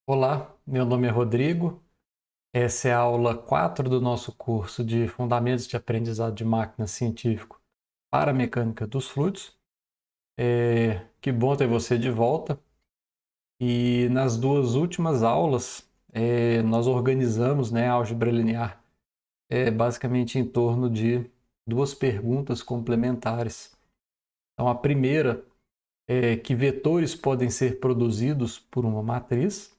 Olá, meu nome é Rodrigo. Essa é a aula 4 do nosso curso de Fundamentos de Aprendizado de Máquina Científico para a Mecânica dos Fluidos. Que bom ter você de volta. E nas duas últimas aulas, nós organizamos, a álgebra linear basicamente em torno de duas perguntas complementares. Então, a primeira é que vetores podem ser produzidos por uma matriz.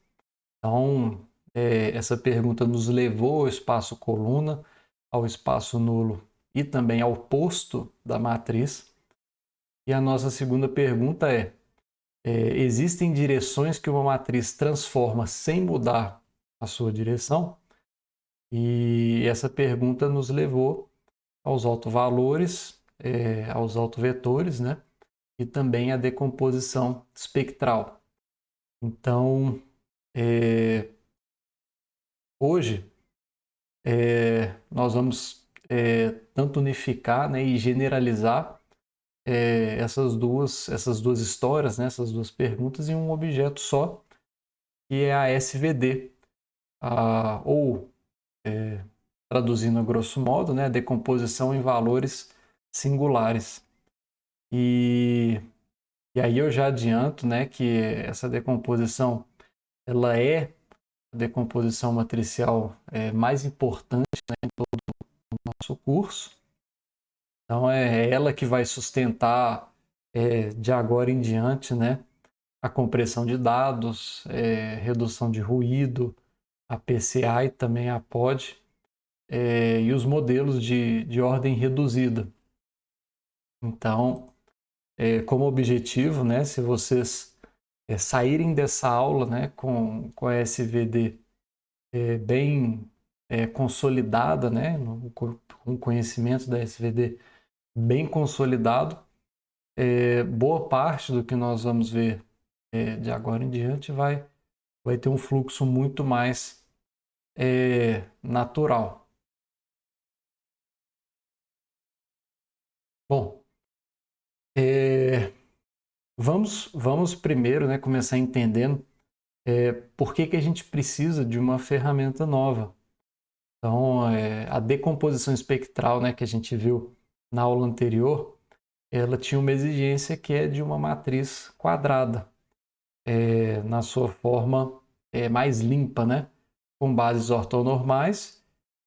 Então, essa pergunta nos levou ao espaço coluna, ao espaço nulo e também ao posto da matriz. E a nossa segunda pergunta existem direções que uma matriz transforma sem mudar a sua direção? E essa pergunta nos levou aos autovalores, aos autovetores, né? E também à decomposição espectral. Então, hoje, nós vamos tanto unificar, né, e generalizar essas duas histórias, né, essas duas perguntas em um objeto só, que é a SVD, ou traduzindo a grosso modo, né, decomposição em valores singulares. E, e aí eu já adianto, né, que essa decomposição ela é a decomposição matricial mais importante do nosso curso. Então é ela que vai sustentar de agora em diante, né, a compressão de dados, redução de ruído, a PCA e também a POD, e os modelos de ordem reduzida. Então, como objetivo, né, se vocês saírem dessa aula, né, com a SVD bem consolidada, né, com o conhecimento da SVD bem consolidado, boa parte do que nós vamos ver de agora em diante vai ter um fluxo muito mais natural. Bom, vamos primeiro, né, começar entendendo por que a gente precisa de uma ferramenta nova. Então, a decomposição espectral, né, que a gente viu na aula anterior, ela tinha uma exigência que é de uma matriz quadrada, na sua forma mais limpa, né, com bases ortonormais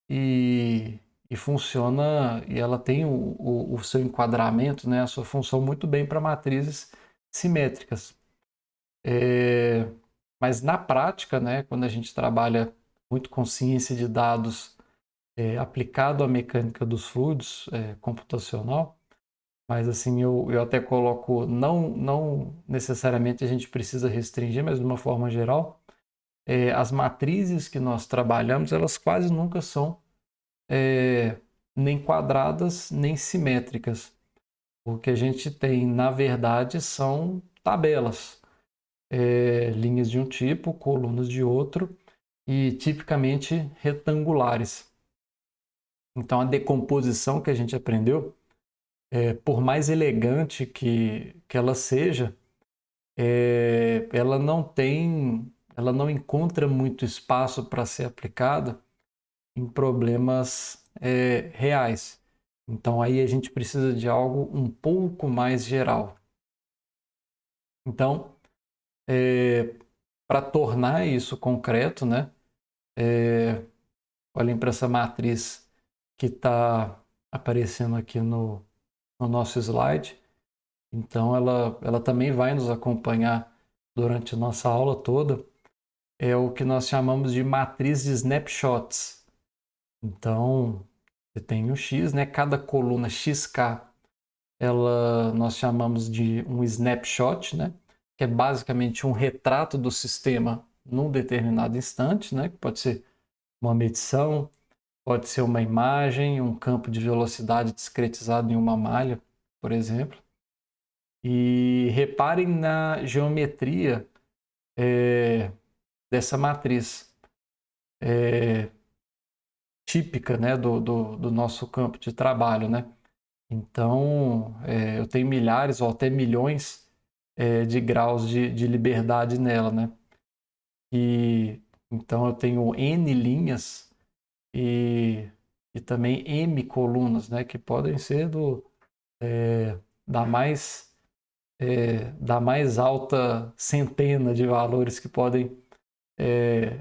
e, e funciona, e ela tem o seu enquadramento, né, a sua função muito bem para matrizes simétricas. Mas na prática, né, quando a gente trabalha muito com ciência de dados aplicado à mecânica dos fluidos computacional, mas assim eu até coloco, não necessariamente a gente precisa restringir, mas de uma forma geral, as matrizes que nós trabalhamos, elas quase nunca são nem quadradas, nem simétricas. O que a gente tem, na verdade, são tabelas, linhas de um tipo, colunas de outro, e tipicamente retangulares. Então, a decomposição que a gente aprendeu, por mais elegante que ela seja, ela não encontra muito espaço para ser aplicada em problemas reais. Então aí a gente precisa de algo um pouco mais geral. Então, para tornar isso concreto, né, olhem para essa matriz que está aparecendo aqui no nosso slide. Então ela também vai nos acompanhar durante a nossa aula toda. É o que nós chamamos de matriz de snapshots. Então, você tem o X, né? Cada coluna XK, nós chamamos de um snapshot, né? Que é basicamente um retrato do sistema num determinado instante, né? Que pode ser uma medição, pode ser uma imagem, um campo de velocidade discretizado em uma malha, por exemplo. E reparem na geometria dessa matriz típica, né, do nosso campo de trabalho, né? Então, eu tenho milhares ou até milhões de graus de liberdade nela, né? E então eu tenho N linhas e também M colunas, né, que podem ser da mais da mais alta centena de valores que podem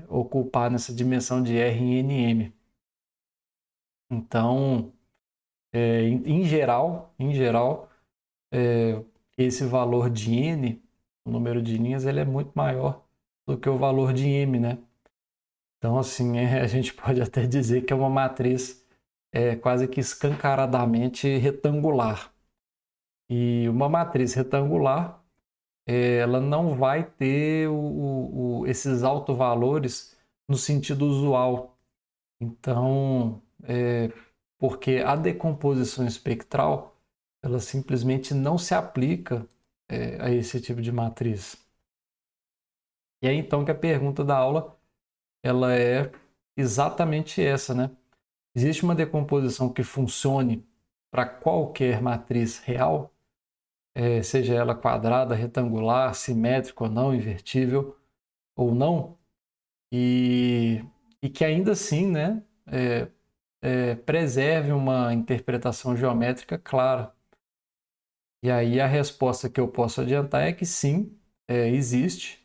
ocupar nessa dimensão de R em NM. Então, em geral, esse valor de N, o número de linhas, ele é muito maior do que o valor de M, né? Então, assim, a gente pode até dizer que é uma matriz quase que escancaradamente retangular. E uma matriz retangular, ela não vai ter esses autovalores no sentido usual. Então, porque a decomposição espectral, ela simplesmente não se aplica a esse tipo de matriz. E aí, então, que a pergunta da aula, ela é exatamente essa, né? Existe uma decomposição que funcione para qualquer matriz real, seja ela quadrada, retangular, simétrica ou não, invertível ou não, e que ainda assim, né, preserve uma interpretação geométrica clara. E aí a resposta que eu posso adiantar é que sim, existe,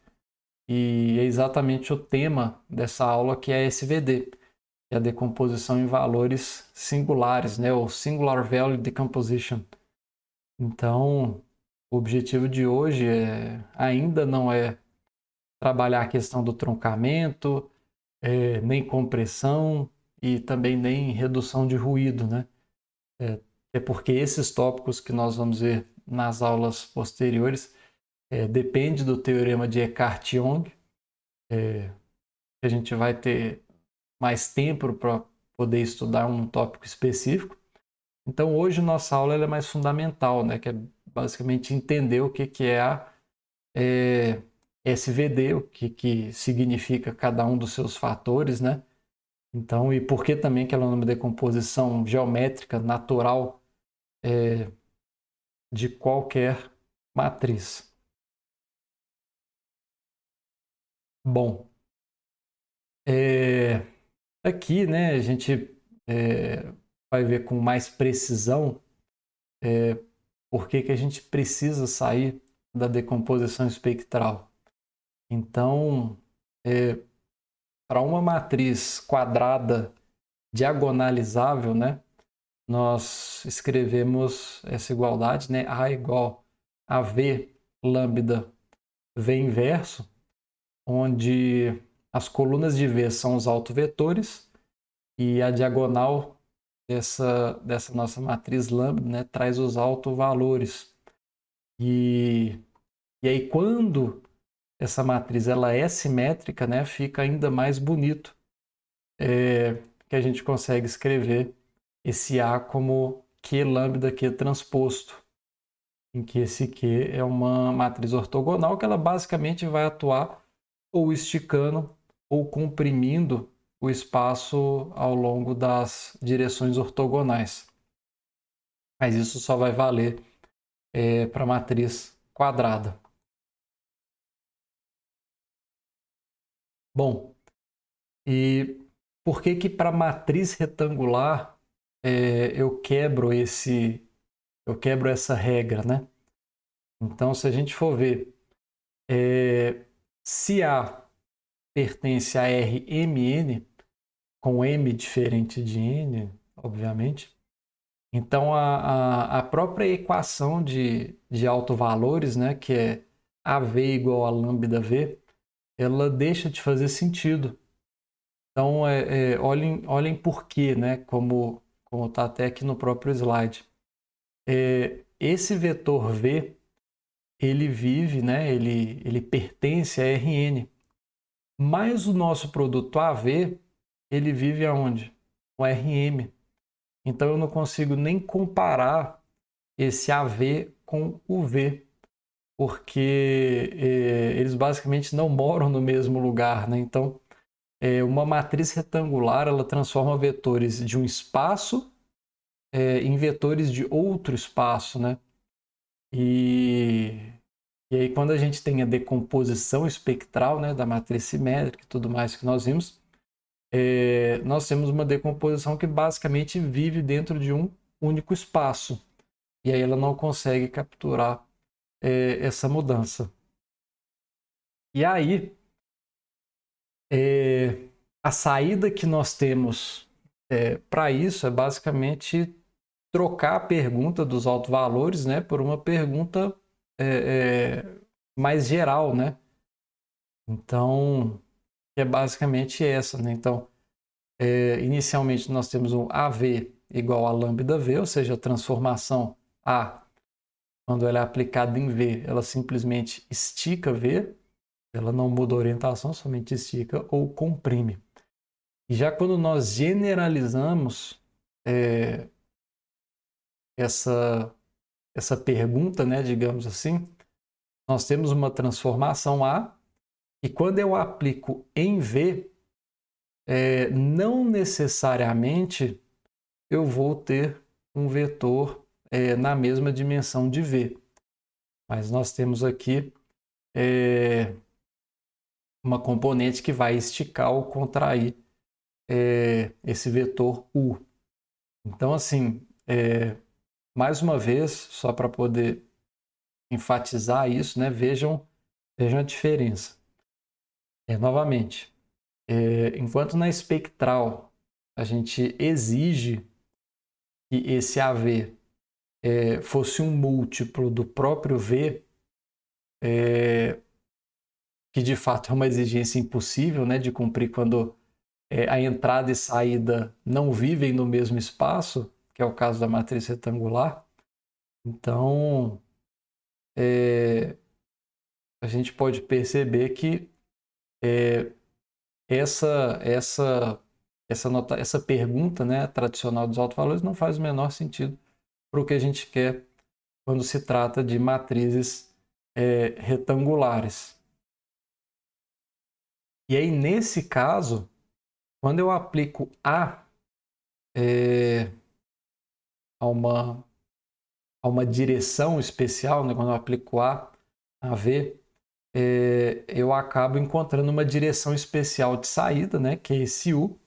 e é exatamente o tema dessa aula que é a SVD, que é a decomposição em valores singulares, né, ou Singular Value Decomposition. Então, o objetivo de hoje ainda não é trabalhar a questão do troncamento, nem compressão e também nem redução de ruído, né? É porque esses tópicos que nós vamos ver nas aulas posteriores depende do teorema de Eckart-Young, que a gente vai ter mais tempo para poder estudar um tópico específico. Então hoje nossa aula é mais fundamental, né? Que é basicamente entender o que é a SVD, o que significa cada um dos seus fatores, né? Então, e por que também que ela é uma decomposição geométrica natural de qualquer matriz. Bom, aqui, né, a gente vai ver com mais precisão por que a gente precisa sair da decomposição espectral. Então, para uma matriz quadrada diagonalizável, né, nós escrevemos essa igualdade, né, A igual a V lambda V inverso, onde as colunas de V são os autovetores e a diagonal dessa nossa matriz lambda, né, traz os autovalores. E aí quando essa matriz ela é simétrica, né, fica ainda mais bonito, que a gente consegue escrever esse A como Q lambda Q transposto, em que esse Q é uma matriz ortogonal que ela basicamente vai atuar ou esticando ou comprimindo o espaço ao longo das direções ortogonais. Mas isso só vai valer para a matriz quadrada. Bom, e por que para matriz retangular eu quebro essa regra, né? Então, se a gente for ver, se A pertence a Rmn, com M diferente de N, obviamente, então a própria equação de autovalores, né, que é AV igual a lambda V, ela deixa de fazer sentido. Então, olhem por quê, né, como está até aqui no próprio slide. Esse vetor V, ele vive, né, ele pertence a Rn, mas o nosso produto AV, ele vive aonde? O Rm. Então, eu não consigo nem comparar esse AV com o V, porque eles basicamente não moram no mesmo lugar, né? Então, uma matriz retangular, ela transforma vetores de um espaço em vetores de outro espaço, né? E E aí, quando a gente tem a decomposição espectral, né, da matriz simétrica e tudo mais que nós vimos, nós temos uma decomposição que basicamente vive dentro de um único espaço. E aí ela não consegue capturar essa mudança. E aí, a saída que nós temos para isso é basicamente trocar a pergunta dos autovalores, né, por uma pergunta mais geral, né? Então, é basicamente essa, né? Então, inicialmente nós temos um AV igual a lambda V, ou seja, a transformação A, quando ela é aplicada em V, ela simplesmente estica V, ela não muda a orientação, somente estica ou comprime. E já quando nós generalizamos essa pergunta, né, digamos assim, nós temos uma transformação A, e quando eu aplico em V, não necessariamente eu vou ter um vetor na mesma dimensão de V. Mas nós temos aqui uma componente que vai esticar ou contrair esse vetor U. Então, assim, mais uma vez, só para poder enfatizar isso, né, vejam a diferença. Novamente, enquanto na espectral a gente exige que esse AV fosse um múltiplo do próprio V, que de fato é uma exigência impossível, né, de cumprir quando a entrada e saída não vivem no mesmo espaço, que é o caso da matriz retangular. Então, a gente pode perceber que essa pergunta, né, tradicional dos autovalores não faz o menor sentido para o que a gente quer quando se trata de matrizes retangulares. E aí, nesse caso, quando eu aplico a uma direção especial, né, quando eu aplico a V, eu acabo encontrando uma direção especial de saída, né, que é esse U,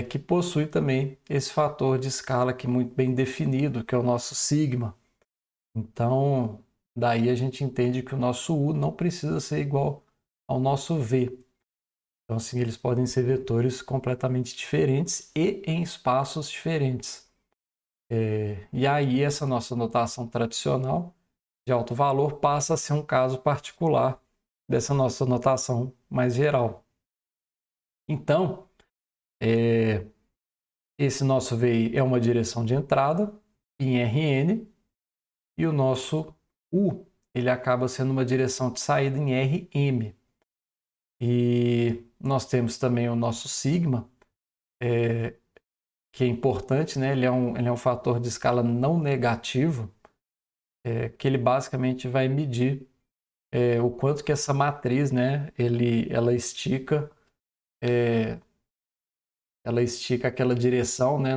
que possui também esse fator de escala aqui muito bem definido, que é o nosso sigma. Então, daí a gente entende que o nosso U não precisa ser igual ao nosso V. Então, assim, eles podem ser vetores completamente diferentes e em espaços diferentes. E aí, essa nossa notação tradicional de alto valor passa a ser um caso particular dessa nossa notação mais geral. Então, esse nosso VI é uma direção de entrada em Rn e o nosso U ele acaba sendo uma direção de saída em Rm. E nós temos também o nosso sigma, que é importante, né? Ele é um fator de escala não negativo, que ele basicamente vai medir o quanto que essa matriz, né, ela estica aquela direção, né,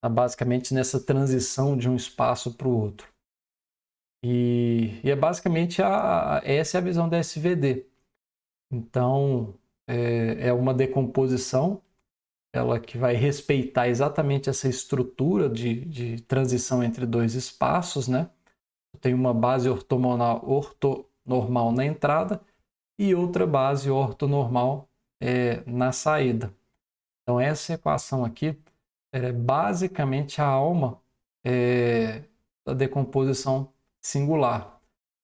basicamente nessa transição de um espaço para o outro. E é basicamente essa é a visão da SVD. Então, é uma decomposição, ela que vai respeitar exatamente essa estrutura de transição entre dois espaços, né? Tem uma base ortonormal na entrada e outra base ortonormal na saída. Então, essa equação aqui é basicamente a alma da decomposição singular.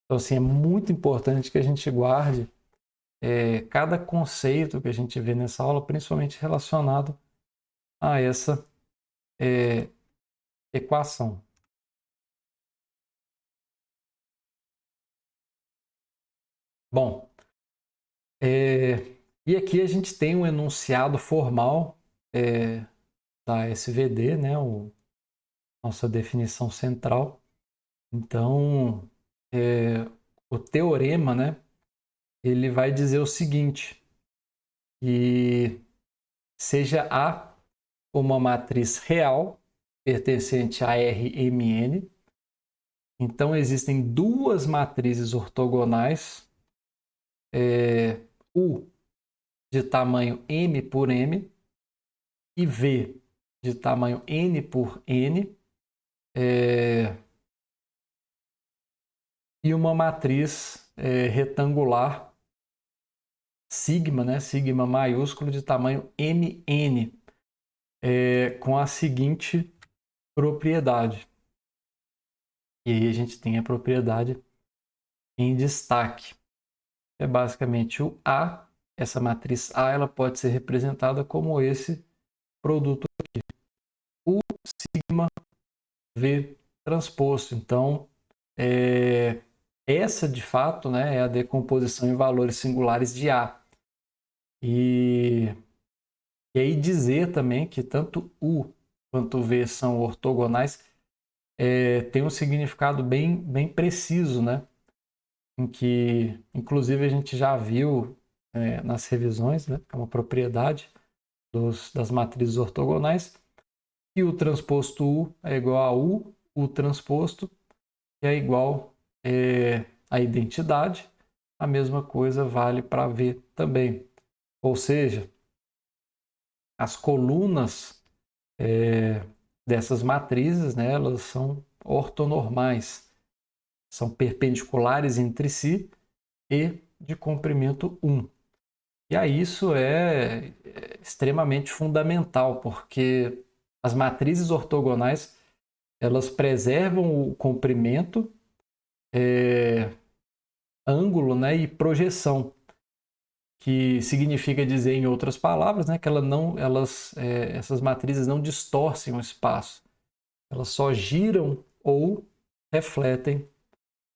Então, assim, é muito importante que a gente guarde cada conceito que a gente vê nessa aula, principalmente relacionado a essa equação. Bom, e aqui a gente tem um enunciado formal da SVD, né, nossa definição central. Então, o teorema, né, ele vai dizer o seguinte, que seja A uma matriz real pertencente a Rmn, Então, existem duas matrizes ortogonais, U de tamanho m por m e V de tamanho n por n, e uma matriz retangular sigma, né, sigma maiúsculo de tamanho mn, com a seguinte propriedade. E aí a gente tem a propriedade em destaque. É basicamente o A, essa matriz A, ela pode ser representada como esse produto aqui, o sigma V transposto. Então, essa de fato, né, é a decomposição em valores singulares de A. E aí dizer também que tanto U quanto V são ortogonais tem um significado bem preciso, né? Em que, inclusive, a gente já viu nas revisões, né? Que é uma propriedade das matrizes ortogonais, que o transposto U é igual a U transposto, que é igual a identidade. A mesma coisa vale para V também. Ou seja, as colunas dessas matrizes, né, elas são ortonormais, são perpendiculares entre si e de comprimento 1. E aí isso é extremamente fundamental, porque as matrizes ortogonais elas preservam o comprimento, ângulo, né, e projeção, que significa dizer, em outras palavras, né, que essas matrizes não distorcem o espaço, elas só giram ou refletem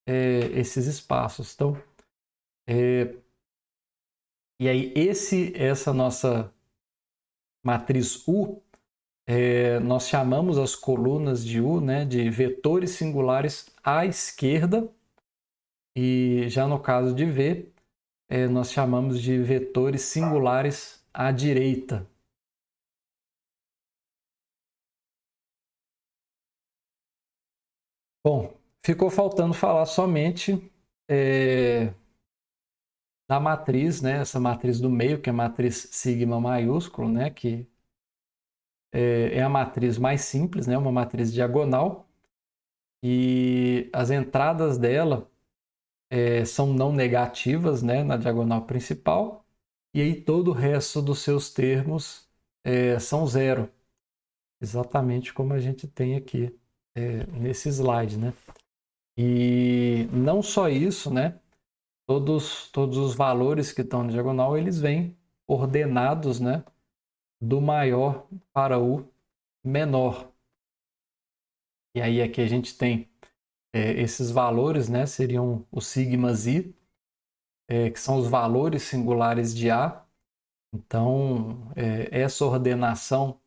esses espaços. Então, e aí essa nossa matriz U, nós chamamos as colunas de U, né, de vetores singulares à esquerda, e já no caso de V, nós chamamos de vetores singulares à direita. Bom, ficou faltando falar somente da matriz, né, essa matriz do meio, que é a matriz sigma maiúsculo, né, que é a matriz mais simples, né, uma matriz diagonal, e as entradas dela são não negativas, né, na diagonal principal, e aí todo o resto dos seus termos são zero, exatamente como a gente tem aqui nesse slide, né? E não só isso, né? Todos os valores que estão na diagonal, eles vêm ordenados, né? Do maior para o menor. E aí aqui a gente tem esses valores, né? Seriam os sigmas i, que são os valores singulares de A. Então, essa ordenação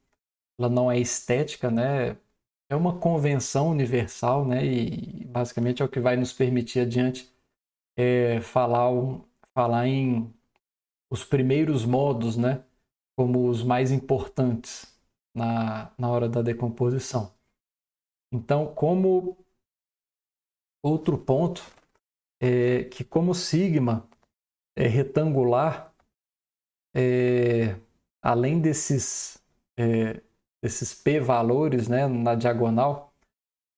ela não é estética, né? É uma convenção universal, né? E basicamente é o que vai nos permitir adiante falar em os primeiros modos, né? Como os mais importantes na hora da decomposição. Então, como outro ponto é que como sigma é retangular, além desses p valores, né, na diagonal,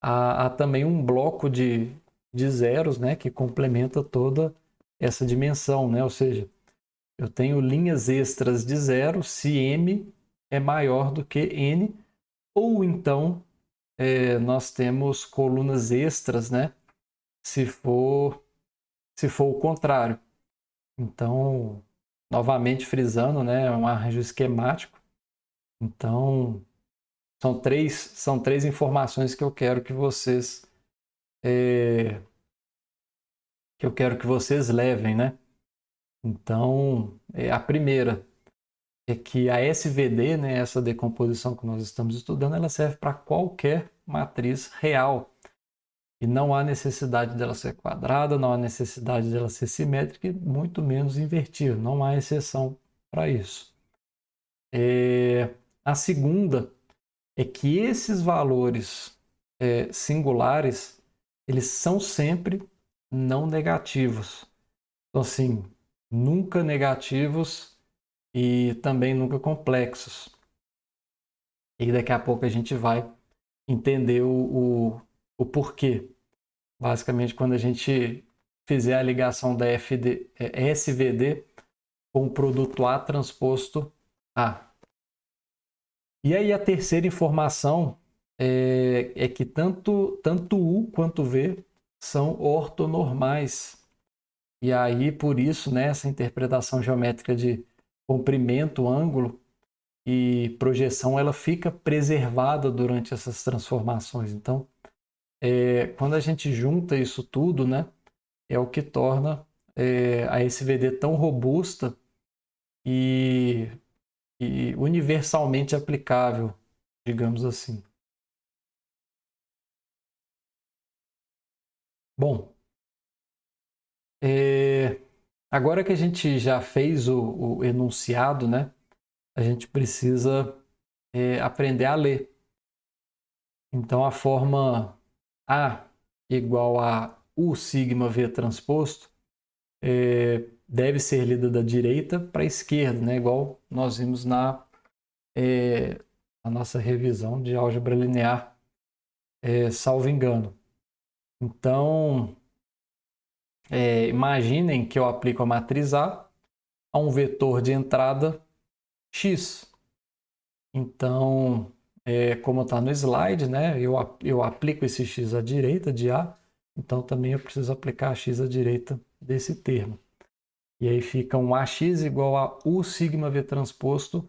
há também um bloco de zeros, né, que complementa toda essa dimensão, né? Ou seja, eu tenho linhas extras de zero se m é maior do que n, ou então nós temos colunas extras, né, se for o contrário. Então, novamente frisando, né, é um arranjo esquemático. Então, são três informações que eu quero que vocês levem, né? Então, a primeira é que a SVD, né, essa decomposição que nós estamos estudando, ela serve para qualquer matriz real. E não há necessidade dela ser quadrada, não há necessidade dela ser simétrica, e muito menos invertida. Não há exceção para isso. A segunda é que esses valores singulares eles são sempre não negativos. Então, assim, nunca negativos e também nunca complexos. E daqui a pouco a gente vai entender o porquê. Basicamente, quando a gente fizer a ligação da SVD com o produto A transposto A. E aí a terceira informação é que tanto U quanto V são ortonormais. E aí, por isso, né, essa interpretação geométrica de comprimento, ângulo e projeção, ela fica preservada durante essas transformações. Então, quando a gente junta isso tudo, né, é o que torna a SVD tão robusta e universalmente aplicável, digamos assim. Bom, agora que a gente já fez o enunciado, né, a gente precisa aprender a ler. Então, a forma A igual a U sigma V transposto deve ser lida da direita para a esquerda, né, igual nós vimos na nossa revisão de álgebra linear, salvo engano. Então, imaginem que eu aplico a matriz a um vetor de entrada x. Então, como está no slide, né, eu aplico esse x à direita de A, então também eu preciso aplicar x à direita desse termo. E aí fica um AX igual a U sigma V transposto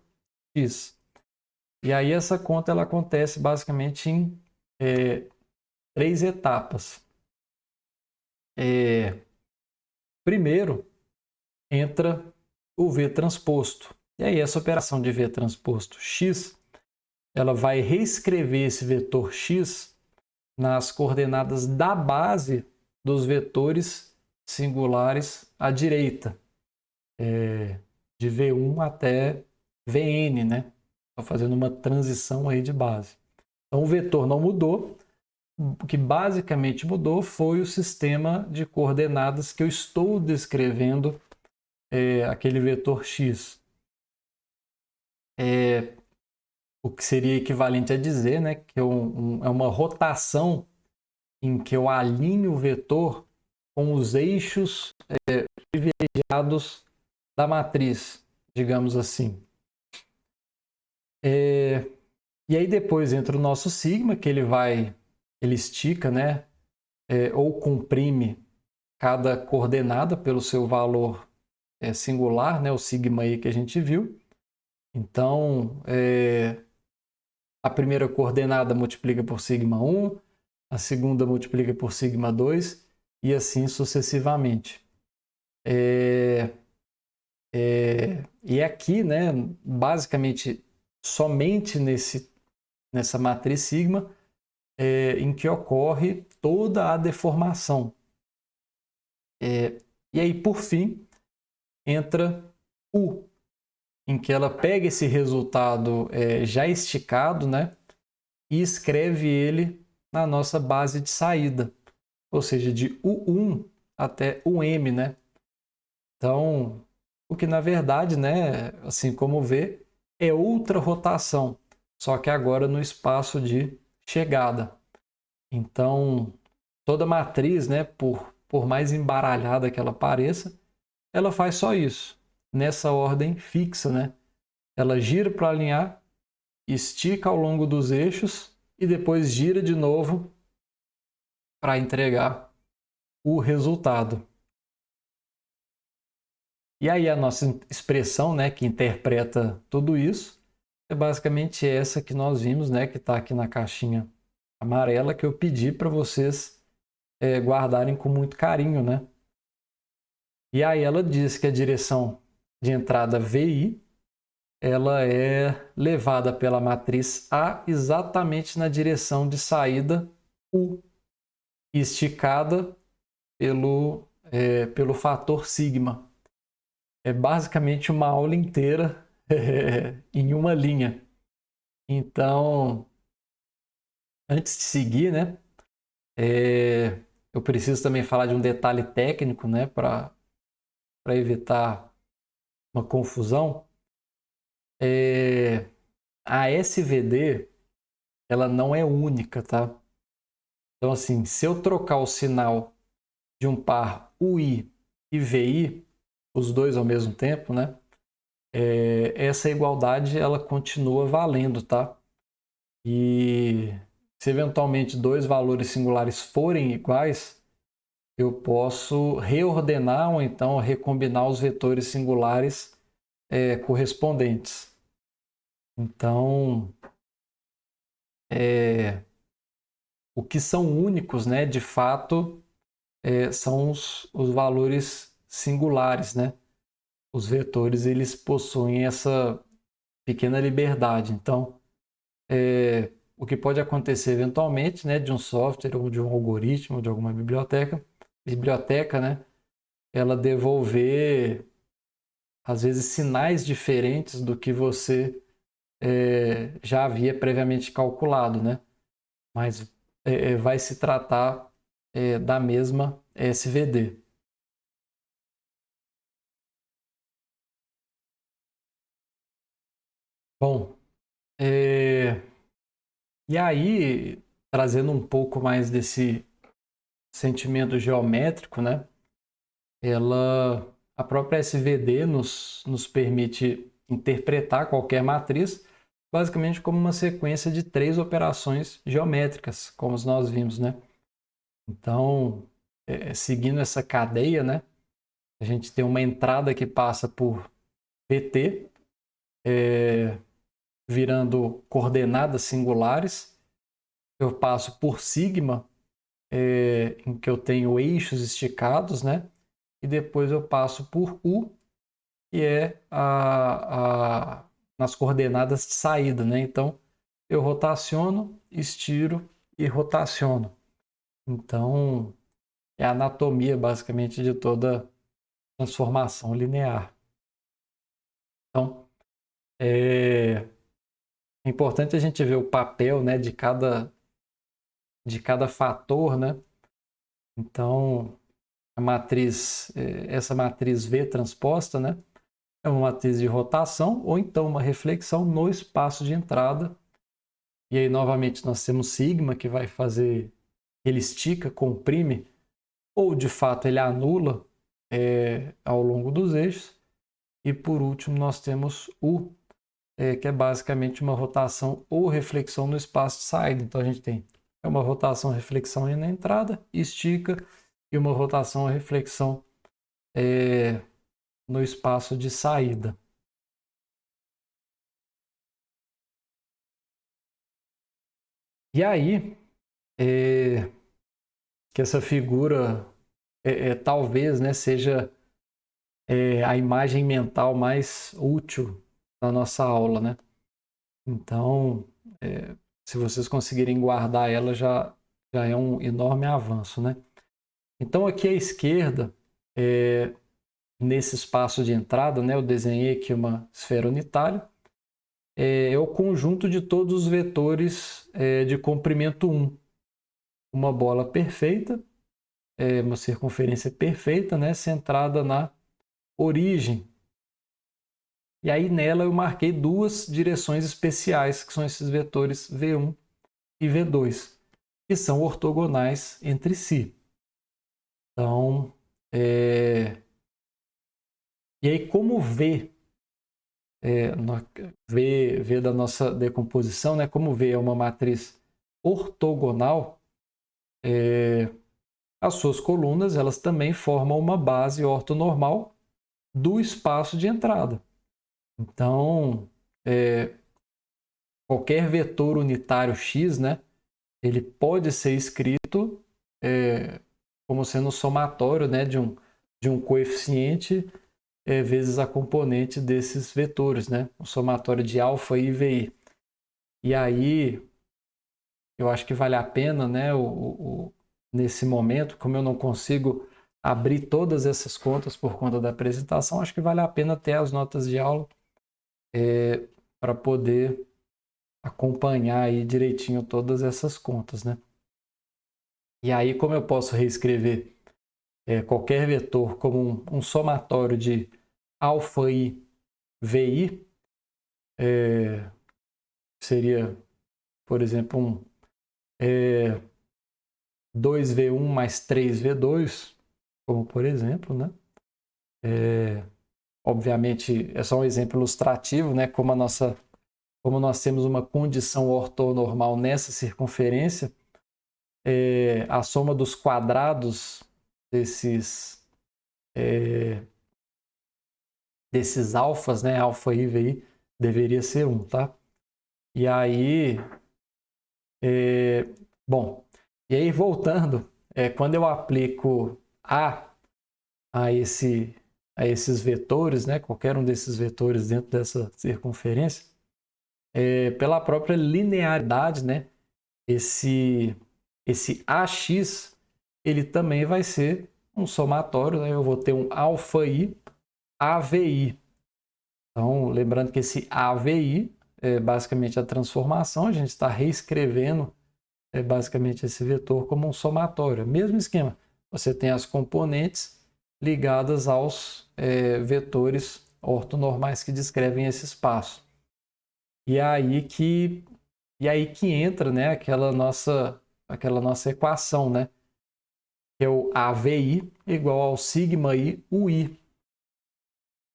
x. E aí essa conta ela acontece basicamente em 3 etapas. Primeiro, entra o V transposto. E aí essa operação de V transposto x, ela vai reescrever esse vetor x nas coordenadas da base dos vetores singulares à direita, de V1 até Vn, né? Estou fazendo uma transição aí de base. Então o vetor não mudou, o que basicamente mudou foi o sistema de coordenadas que eu estou descrevendo aquele vetor x. O que seria equivalente a dizer, né, que é uma rotação em que eu alinho o vetor com os eixos privilegiados da matriz, digamos assim. E aí depois entra o nosso sigma, que ele estica, né, ou comprime cada coordenada pelo seu valor singular, né, o sigma aí que a gente viu. Então, a primeira coordenada multiplica por sigma 1, a segunda multiplica por sigma 2 e assim sucessivamente. E aqui, né, basicamente, somente nessa matriz sigma em que ocorre toda a deformação. E aí, por fim, entra U, em que ela pega esse resultado já esticado, né, e escreve ele na nossa base de saída, ou seja, de U1 até UM, né? Então, o que na verdade, né, assim como vê, é outra rotação, só que agora no espaço de chegada. Então, toda matriz, né, por mais embaralhada que ela pareça, ela faz só isso, nessa ordem fixa, né? Ela gira para alinhar, estica ao longo dos eixos e depois gira de novo para entregar o resultado. E aí a nossa expressão, né, que interpreta tudo isso, é basicamente essa que nós vimos, né, que está aqui na caixinha amarela, que eu pedi para vocês guardarem com muito carinho, né? E aí ela diz que a direção de entrada VI, ela é levada pela matriz A exatamente na direção de saída U, esticada pelo fator sigma. É basicamente uma aula inteira em uma linha. Então, antes de seguir, né, eu preciso também falar de um detalhe técnico, né, para evitar uma confusão. A SVD, ela não é única, tá? Então, assim, se eu trocar o sinal de um par UI e VI, os dois ao mesmo tempo, né? Essa igualdade ela continua valendo, tá? E se eventualmente dois valores singulares forem iguais, eu posso reordenar ou então recombinar os vetores singulares correspondentes. Então, o que são únicos, né, de fato, são os valores singulares, né? Os vetores eles possuem essa pequena liberdade. Então, o que pode acontecer eventualmente, né, de um software ou de um algoritmo, de alguma biblioteca, né, ela devolver às vezes sinais diferentes do que você já havia previamente calculado, né? Mas vai se tratar da mesma SVD. Bom, e aí, trazendo um pouco mais desse sentimento geométrico, né? A própria SVD nos permite interpretar qualquer matriz basicamente como uma sequência de três operações geométricas, como nós vimos, né? Então, seguindo essa cadeia, né? A gente tem uma entrada que passa por VT, virando coordenadas singulares. Eu passo por sigma, em que eu tenho eixos esticados, né? E depois eu passo por U, que é nas coordenadas de saída, né? Então, eu rotaciono, estiro e rotaciono. Então, é a anatomia, basicamente, de toda transformação linear. Então, é importante a gente ver o papel, né, de cada fator, né? Então, essa matriz V transposta, né, é uma matriz de rotação ou então uma reflexão no espaço de entrada. E aí, novamente, nós temos sigma, que vai fazer, ele estica, comprime, ou de fato ele anula ao longo dos eixos. E por último, nós temos U, que é basicamente uma rotação ou reflexão no espaço de saída. Então, a gente tem uma rotação, reflexão na entrada, estica, e uma rotação, reflexão no espaço de saída. E aí, que essa figura talvez, né, seja a imagem mental mais útil da nossa aula, né? Então, se vocês conseguirem guardar ela, já é um enorme avanço, né? Então, aqui à esquerda, nesse espaço de entrada, né, eu desenhei aqui uma esfera unitária. É o conjunto de todos os vetores de comprimento 1. Uma bola perfeita, uma circunferência perfeita, né, centrada na origem. E aí nela eu marquei duas direções especiais, que são esses vetores V1 e V2, que são ortogonais entre si. Então, e aí como V da nossa decomposição, né, como V é uma matriz ortogonal, as suas colunas elas também formam uma base ortonormal do espaço de entrada. Então, qualquer vetor unitário x, né, ele pode ser escrito como sendo somatório, né, de um coeficiente vezes a componente desses vetores, né, o somatório de alfa e vi. E aí, eu acho que vale a pena, né, nesse momento, como eu não consigo abrir todas essas contas por conta da apresentação, acho que vale a pena ter as notas de aula para poder acompanhar aí direitinho todas essas contas, né? E aí, como eu posso reescrever qualquer vetor como um somatório de αi vi, seria, por exemplo, 2v1 mais 3v2, como por exemplo, né? Obviamente, é só um exemplo ilustrativo, né? Como nós temos uma condição ortonormal nessa circunferência, a soma dos quadrados desses alfas, né? Alfa i, vi, deveria ser 1, tá? E aí, bom, e aí voltando, quando eu aplico a esses vetores, né? Qualquer um desses vetores dentro dessa circunferência, pela própria linearidade, né? Esse AX, ele também vai ser um somatório, né? Eu vou ter um αi AVI. Então, lembrando que esse AVI é basicamente a transformação, a gente está reescrevendo basicamente esse vetor como um somatório. Mesmo esquema, você tem as componentes ligadas aos vetores ortonormais que descrevem esse espaço. E aí que entra, né, aquela nossa equação, né, que é o AVI igual ao sigma i UI.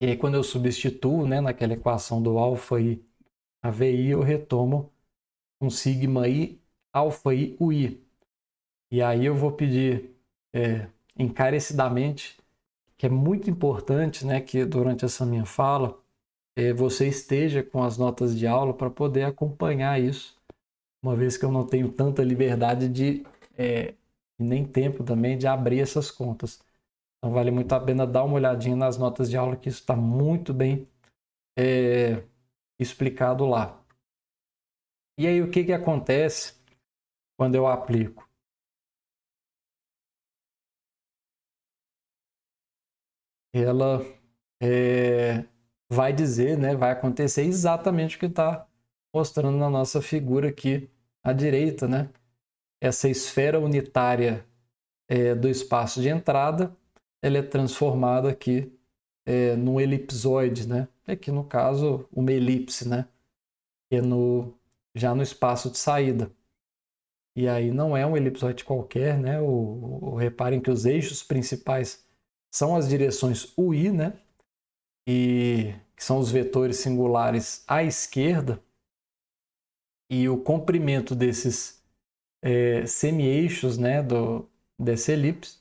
E aí quando eu substituo, né, naquela equação do alfa i AVI, eu retomo um sigma i alfa i UI. E aí eu vou pedir encarecidamente, que é muito importante, né, que durante essa minha fala você esteja com as notas de aula para poder acompanhar isso, uma vez que eu não tenho tanta liberdade e nem tempo também de abrir essas contas. Então vale muito a pena dar uma olhadinha nas notas de aula, que isso está muito bem explicado lá. E aí o que acontece quando eu aplico? Ela vai dizer, né, vai acontecer exatamente o que está mostrando na nossa figura aqui à direita, né? Essa esfera unitária do espaço de entrada, ela é transformada aqui num elipsoide, né? Aqui no caso, uma elipse, né? Que é já no espaço de saída. E aí não é um elipsoide qualquer, né? Reparem que os eixos principais são as direções UI, né? E que são os vetores singulares à esquerda, e o comprimento desses semi-eixos, né, dessa elipse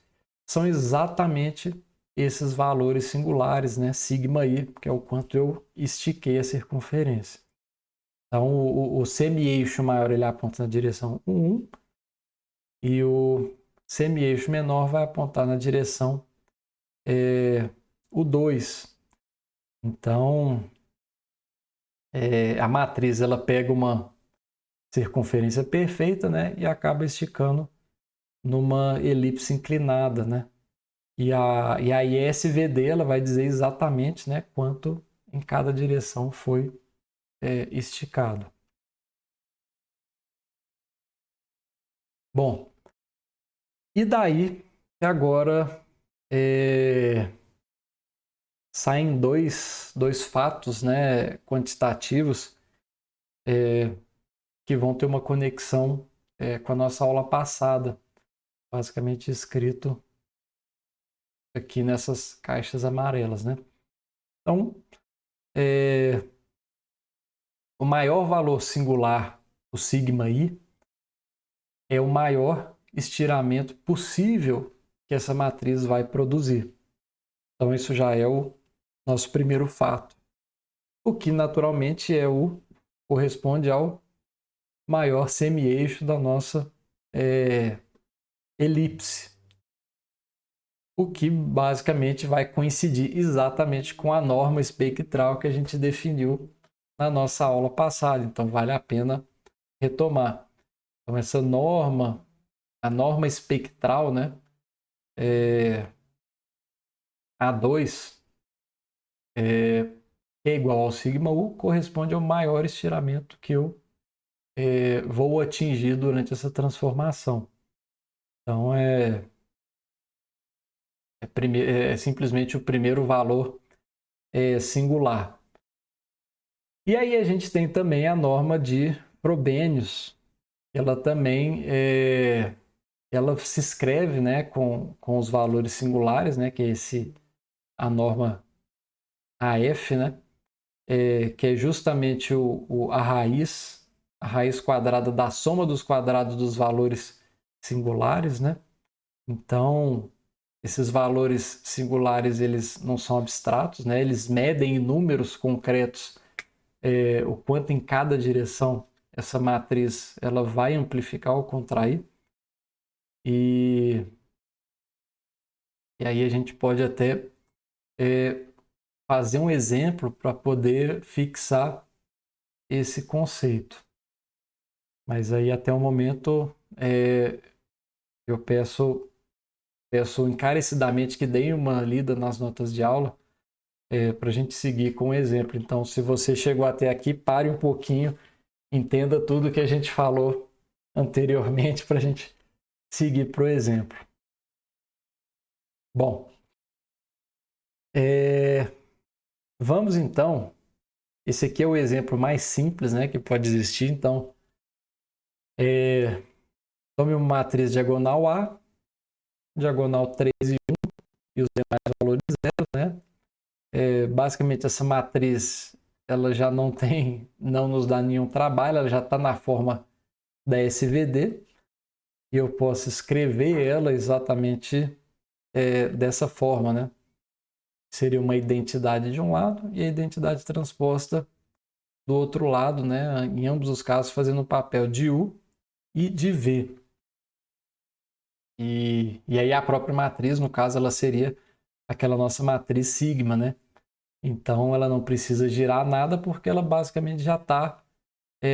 são exatamente esses valores singulares, né, sigma i, que é o quanto eu estiquei a circunferência. Então, o semi-eixo maior ele aponta na direção 1 e o semi-eixo menor vai apontar na direção o 2. Então, a matriz ela pega uma circunferência perfeita, né, e acaba esticando numa elipse inclinada, né? E a ISVD ela vai dizer exatamente, né, quanto em cada direção foi esticado. Bom, e daí agora saem dois fatos, né, quantitativos que vão ter uma conexão com a nossa aula passada, basicamente escrito aqui nessas caixas amarelas, né? Então, o maior valor singular, o sigma i, é o maior estiramento possível que essa matriz vai produzir. Então, isso já é o nosso primeiro fato. O que, naturalmente, corresponde ao maior semi-eixo da nossa elipse. O que, basicamente, vai coincidir exatamente com a norma espectral que a gente definiu na nossa aula passada. Então, vale a pena retomar. Então, essa norma, a norma espectral, né, A2, que é igual ao sigma u, corresponde ao maior estiramento que eu vou atingir durante essa transformação. Então, é simplesmente o primeiro valor singular. E aí a gente tem também a norma de Frobenius. Ela também ela se escreve, né, com os valores singulares, né, que é a norma AF, né, que é justamente a raiz quadrada da soma dos quadrados dos valores singulares, né? Então, esses valores singulares, eles não são abstratos, né? Eles medem em números concretos o quanto em cada direção essa matriz ela vai amplificar ou contrair. E aí a gente pode até fazer um exemplo para poder fixar esse conceito. Mas aí até o momento eu peço encarecidamente que deem uma lida nas notas de aula para a gente seguir com o exemplo. Então, se você chegou até aqui, pare um pouquinho, entenda tudo que a gente falou anteriormente para a gente seguir para o exemplo. Bom, vamos então. Esse aqui é o exemplo mais simples, né, que pode existir. Então, tome uma matriz diagonal A, diagonal 3 e 1 e os demais valores zero, né? Basicamente, essa matriz ela já não nos dá nenhum trabalho, ela já está na forma da SVD e eu posso escrever ela exatamente dessa forma, né? Seria uma identidade de um lado e a identidade transposta do outro lado, né? Em ambos os casos, fazendo o papel de U e de V. E aí a própria matriz, no caso, ela seria aquela nossa matriz sigma, né? Então ela não precisa girar nada porque ela basicamente já está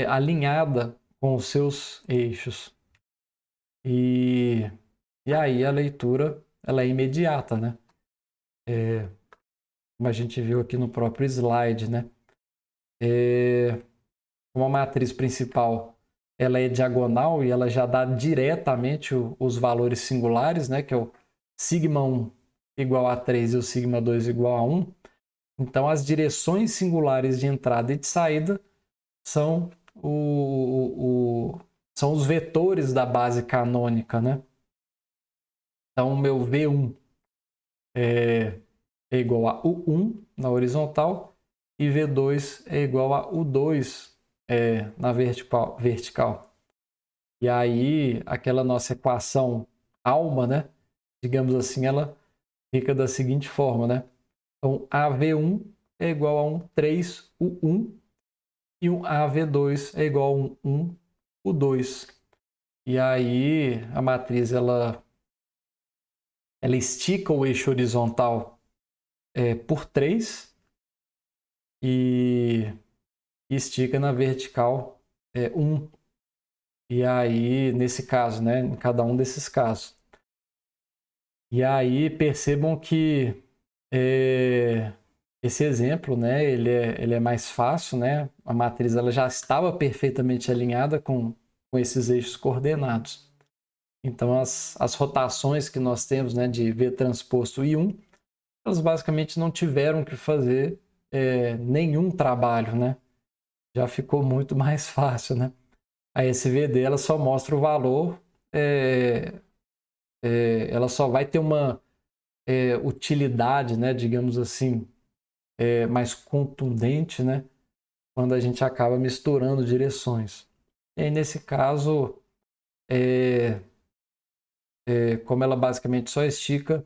alinhada com os seus eixos. E aí a leitura ela é imediata, né? Como a gente viu aqui no próprio slide, né? Como a matriz principal ela é diagonal e ela já dá diretamente os valores singulares, né? Que é o sigma 1 igual a 3 e o sigma 2 igual a 1. Então as direções singulares de entrada e de saída são são os vetores da base canônica, né? Então, o meu V1 é igual a U1 na horizontal e V2 é igual a U2 na vertical. E aí, aquela nossa equação alma, né? Digamos assim, ela fica da seguinte forma, né? Então, AV1 é igual a um 3U1 e um AV2 é igual a um U2. E aí, a matriz, ela estica o eixo horizontal por 3 e estica na vertical 1. E aí, nesse caso, né, em cada um desses casos. E aí, percebam que esse exemplo, né, ele é mais fácil, né? A matriz ela já estava perfeitamente alinhada com esses eixos coordenados. Então, as rotações que nós temos, né, de V transposto I1, elas basicamente não tiveram que fazer nenhum trabalho, né? Já ficou muito mais fácil, né? A SVD ela só mostra o valor, ela só vai ter uma utilidade, né? Digamos assim, mais contundente, né? Quando a gente acaba misturando direções. E aí, nesse caso, como ela basicamente só estica,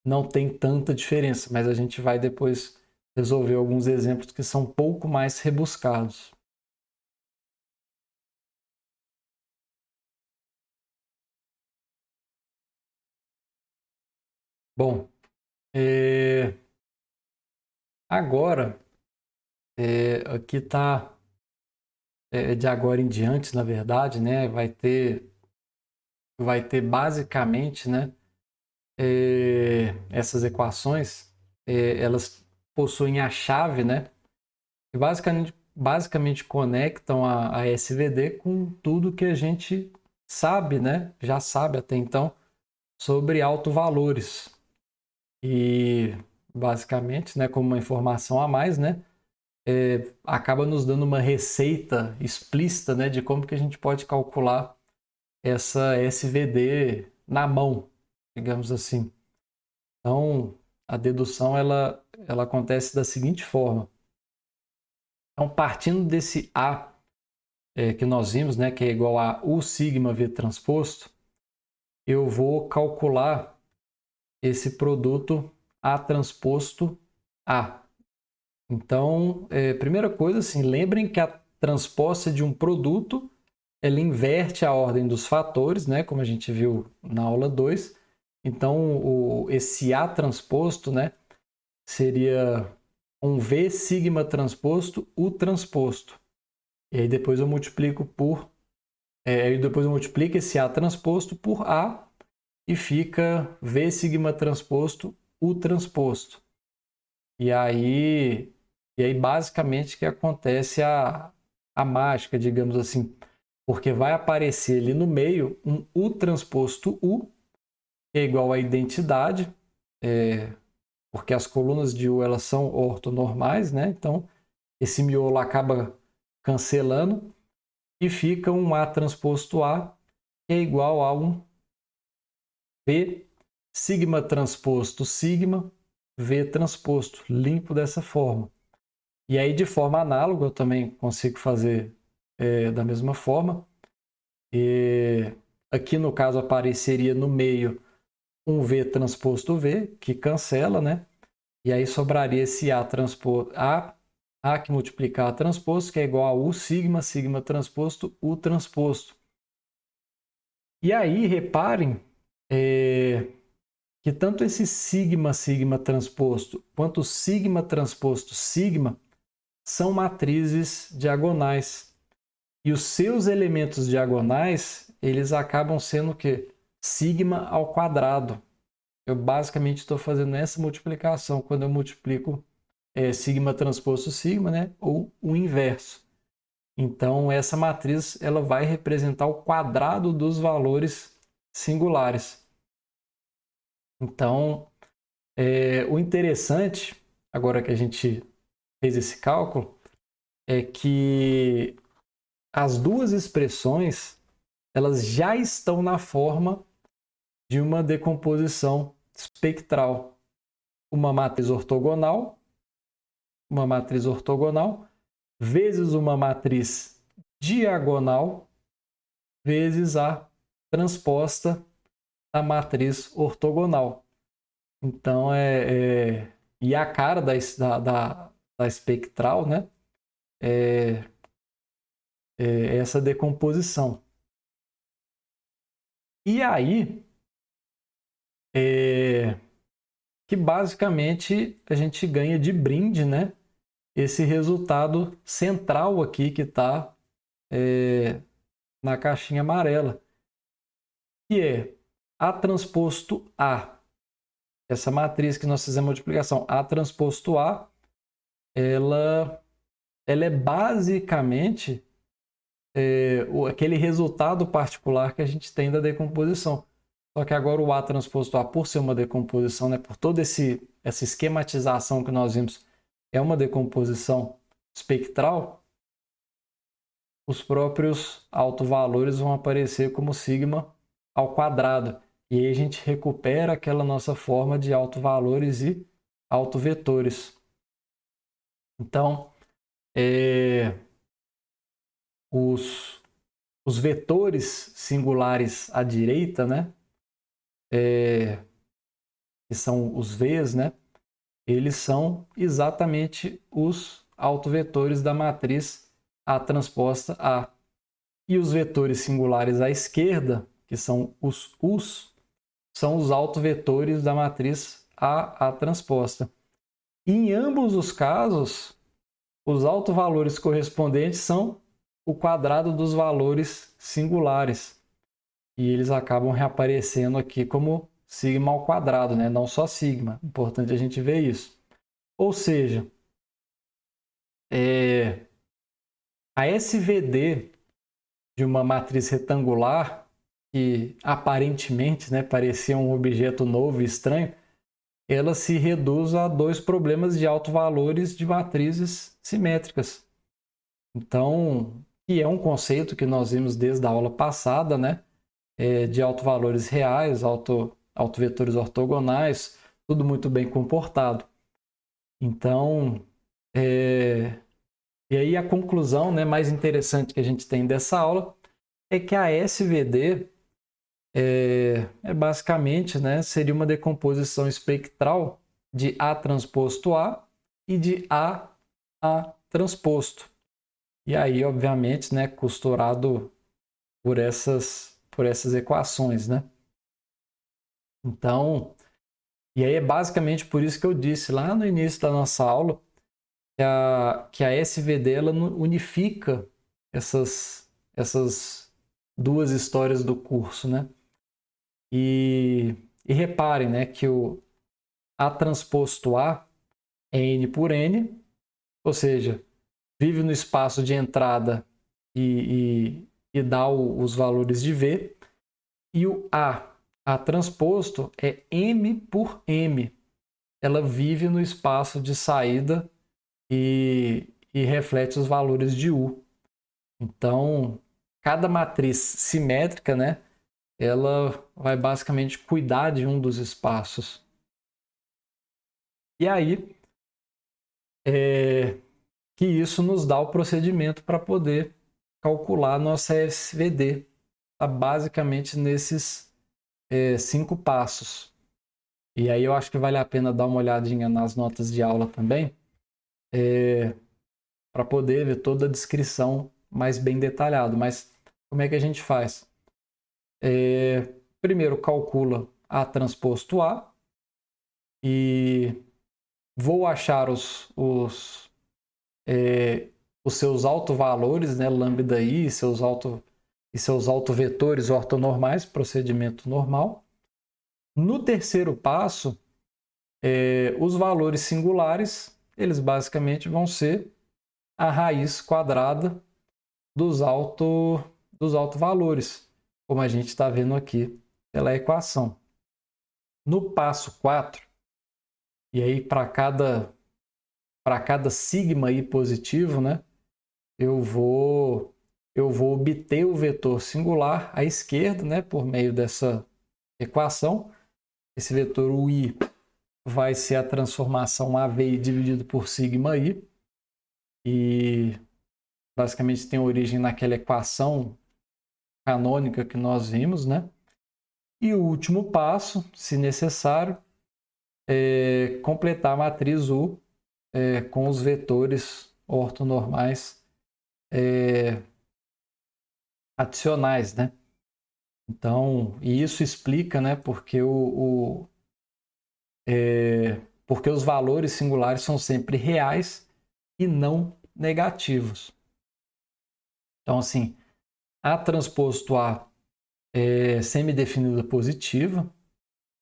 não tem tanta diferença, mas a gente vai depois resolver alguns exemplos que são um pouco mais rebuscados. Bom, agora, aqui está de agora em diante, na verdade, né? Vai ter basicamente, né? Essas equações, elas possuem a chave, né? Que basicamente conectam a SVD com tudo que a gente sabe, né? Já sabe até então sobre autovalores. E basicamente, né, como uma informação a mais, né, acaba nos dando uma receita explícita, né, de como que a gente pode calcular essa SVD na mão, digamos assim. Então, a dedução ela acontece da seguinte forma. Então, partindo desse A que nós vimos, né, que é igual a U sigma V transposto, eu vou calcular esse produto A transposto A. Então, primeira coisa, assim, lembrem que a transposta de um produto, ela inverte a ordem dos fatores, né, como a gente viu na aula 2. Então, esse A transposto, né, seria um V sigma transposto U transposto. E aí depois eu multiplico depois eu multiplico esse A transposto por A e fica V sigma transposto U transposto. E aí basicamente que acontece a mágica, digamos assim, porque vai aparecer ali no meio um U transposto U, que é igual à identidade, porque as colunas de U elas são ortonormais, né? Então esse miolo acaba cancelando e fica um A transposto A, que é igual a um V sigma transposto sigma V transposto, limpo dessa forma. E aí, de forma análoga, eu também consigo fazer da mesma forma. E aqui, no caso, apareceria no meio um V transposto V, que cancela, né? E aí sobraria esse A transposto A que multiplica A transposto, que é igual a U sigma, sigma transposto, U transposto. E aí, reparem que tanto esse sigma, sigma transposto, quanto o sigma transposto, sigma, são matrizes diagonais. E os seus elementos diagonais, eles acabam sendo o quê? Sigma ao quadrado. Eu basicamente estou fazendo essa multiplicação quando eu multiplico sigma transposto sigma, né? Ou o inverso. Então, essa matriz ela vai representar o quadrado dos valores singulares. Então, o interessante, agora que a gente fez esse cálculo, é que as duas expressões elas já estão na forma de uma decomposição espectral. Uma matriz ortogonal vezes uma matriz diagonal vezes a transposta da matriz ortogonal. Então, e a cara da espectral, né, é essa decomposição. E aí, que basicamente a gente ganha de brinde, né, esse resultado central aqui que está na caixinha amarela, que é A transposto A. Essa matriz que nós fizemos a multiplicação, A transposto A, ela é basicamente aquele resultado particular que a gente tem da decomposição. Só que agora o A transposto A, por ser uma decomposição, né, por toda essa esquematização que nós vimos, é uma decomposição espectral, os próprios autovalores vão aparecer como sigma ao quadrado. E aí a gente recupera aquela nossa forma de autovalores e autovetores. Então, os vetores singulares à direita, né, que são os V's, né, eles são exatamente os autovetores da matriz A transposta A. E os vetores singulares à esquerda, que são os U's, são os autovetores da matriz A transposta. E em ambos os casos, os autovalores correspondentes são o quadrado dos valores singulares. E eles acabam reaparecendo aqui como sigma ao quadrado, né? Não só sigma. Importante a gente ver isso. Ou seja, a SVD de uma matriz retangular que aparentemente, né, parecia um objeto novo e estranho, ela se reduz a dois problemas de autovalores de matrizes simétricas. Então, que é um conceito que nós vimos desde a aula passada, né, de autovalores reais, autovetores ortogonais, tudo muito bem comportado. Então, e aí a conclusão, né, mais interessante que a gente tem dessa aula é que a SVD basicamente, né, seria uma decomposição espectral de A transposto A e de A transposto. E aí, obviamente, né, costurado por essas equações, né? Então, e aí é basicamente por isso que eu disse lá no início da nossa aula que a SVD ela unifica essas duas histórias do curso, né? E reparem, né, que o A transposto A é N por N, ou seja, vive no espaço de entrada e dá os valores de V. E o A transposto é M por M. Ela vive no espaço de saída e reflete os valores de U. Então, cada matriz simétrica, né, ela vai basicamente cuidar de um dos espaços. E aí, que isso nos dá o procedimento para poder calcular nossa SVD. Está basicamente nesses 5 passos. E aí eu acho que vale a pena dar uma olhadinha nas notas de aula também, para poder ver toda a descrição mais bem detalhada. Mas como é que a gente faz? Primeiro calcula A transposto A e vou achar os seus autovalores, né, lambda i e seus autovetores ortonormais, procedimento normal. No terceiro passo, os valores singulares, eles basicamente vão ser a raiz quadrada dos autovalores, como a gente está vendo aqui pela equação. No passo 4, e aí para cada sigma i positivo, né, eu vou obter o vetor singular à esquerda, né, por meio dessa equação. Esse vetor ui vai ser a transformação AVI dividido por sigma i, e basicamente tem origem naquela equação canônica que nós vimos, né? E o último passo, se necessário, é completar a matriz U com os vetores ortonormais adicionais, né? Então, e isso explica, né, porque porque os valores singulares são sempre reais e não negativos. Então, assim, A transposto A é semidefinida positiva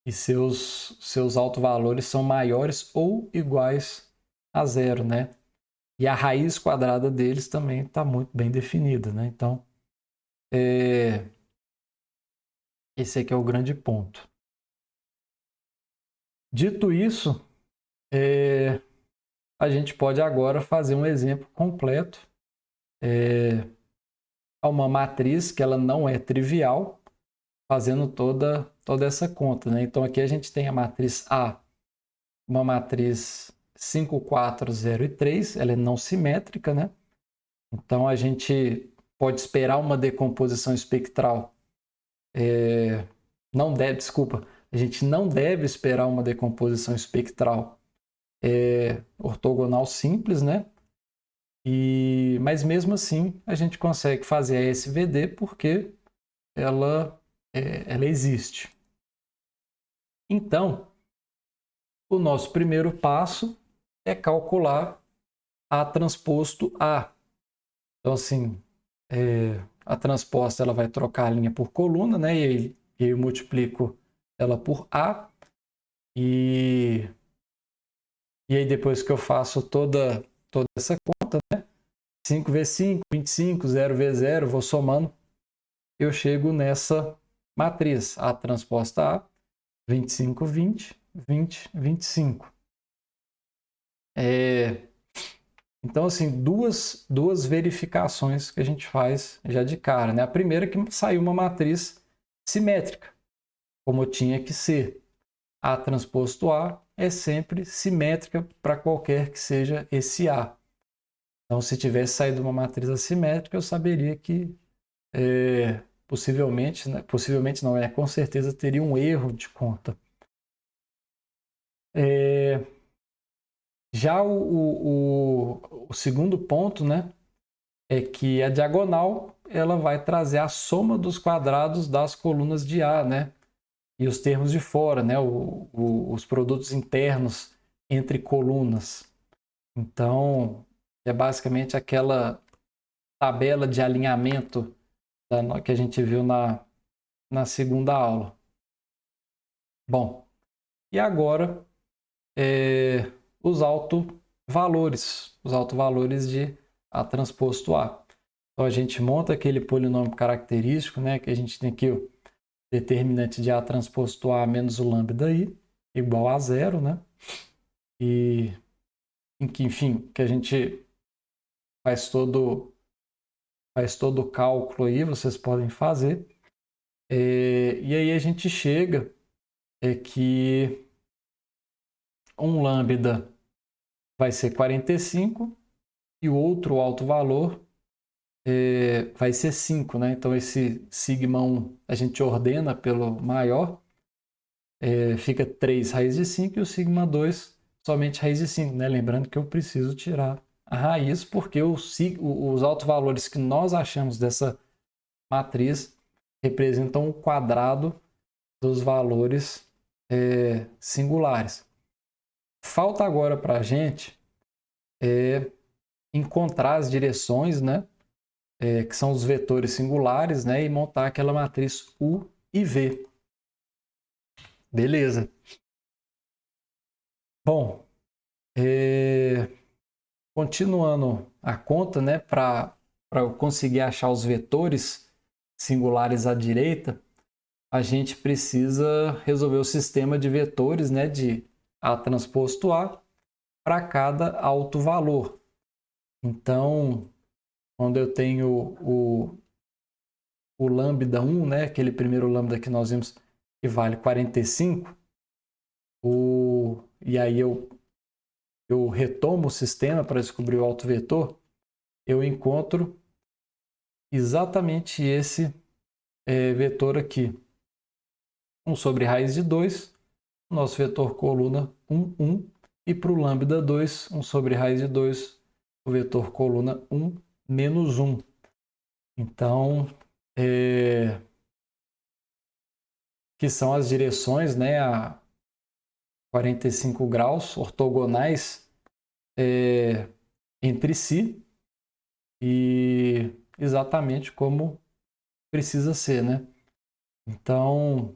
e seus autovalores são maiores ou iguais a zero, né? E a raiz quadrada deles também está muito bem definida, né? Então, esse aqui é o grande ponto. Dito isso, a gente pode agora fazer um exemplo completo a uma matriz que ela não é trivial, fazendo toda essa conta, né? Então, aqui a gente tem a matriz A, uma matriz 5, 4, 0 e 3, ela é não simétrica, né? Então, a gente pode esperar uma decomposição espectral. A gente não deve esperar uma decomposição espectral ortogonal simples, né? Mas mesmo assim, a gente consegue fazer a SVD porque ela existe. Então, o nosso primeiro passo é calcular A transposto A. Então, assim, a transposta ela vai trocar a linha por coluna, né? E aí eu multiplico ela por A. E aí depois que eu faço toda essa conta, né? 5 vezes 5, 25, 0 vezes 0, vou somando, eu chego nessa matriz A transposta A, 25, 20, 20, 25. Então, assim, duas verificações que a gente faz já de cara, né? A primeira é que saiu uma matriz simétrica, como tinha que ser. A transposto A é sempre simétrica para qualquer que seja esse A. Então, se tivesse saído uma matriz assimétrica, eu saberia que possivelmente, né? Possivelmente não, com certeza teria um erro de conta. Já o segundo ponto, né, é que a diagonal ela vai trazer a soma dos quadrados das colunas de A, né, e os termos de fora, né, os produtos internos entre colunas. Então, é basicamente aquela tabela de alinhamento que a gente viu na segunda aula. Bom, e agora os autovalores de A transposto A. Então a gente monta aquele polinômio característico, né, que a gente tem aqui o determinante de A transposto A menos o lambda I igual a zero, né? E enfim, que a gente faz todo o cálculo aí, vocês podem fazer. E aí a gente chega que um lambda vai ser 45 e o outro alto valor vai ser 5, né? Então esse sigma 1 a gente ordena pelo maior, fica 3 raiz de 5 e o sigma 2 somente raiz de 5, né? Lembrando que eu preciso tirar a raiz porque os autovalores que nós achamos dessa matriz representam o quadrado dos valores singulares. Falta agora para a gente encontrar as direções, né? Que são os vetores singulares, né? E montar aquela matriz U e V. Beleza. Bom, continuando a conta, né? Para eu conseguir achar os vetores singulares à direita, a gente precisa resolver o sistema de vetores, né? De A transposto A para cada alto valor. Então, quando eu tenho o lambda 1, né, aquele primeiro lambda que nós vimos que vale 45, e aí eu retomo o sistema para descobrir o autovetor, eu encontro exatamente esse vetor aqui. 1 sobre raiz de 2, nosso vetor coluna 1, 1, e para o lambda 2, 1 sobre raiz de 2, o vetor coluna 1, menos 1. Então, que são as direções, né, a 45 graus ortogonais entre si e exatamente como precisa ser, né? Então,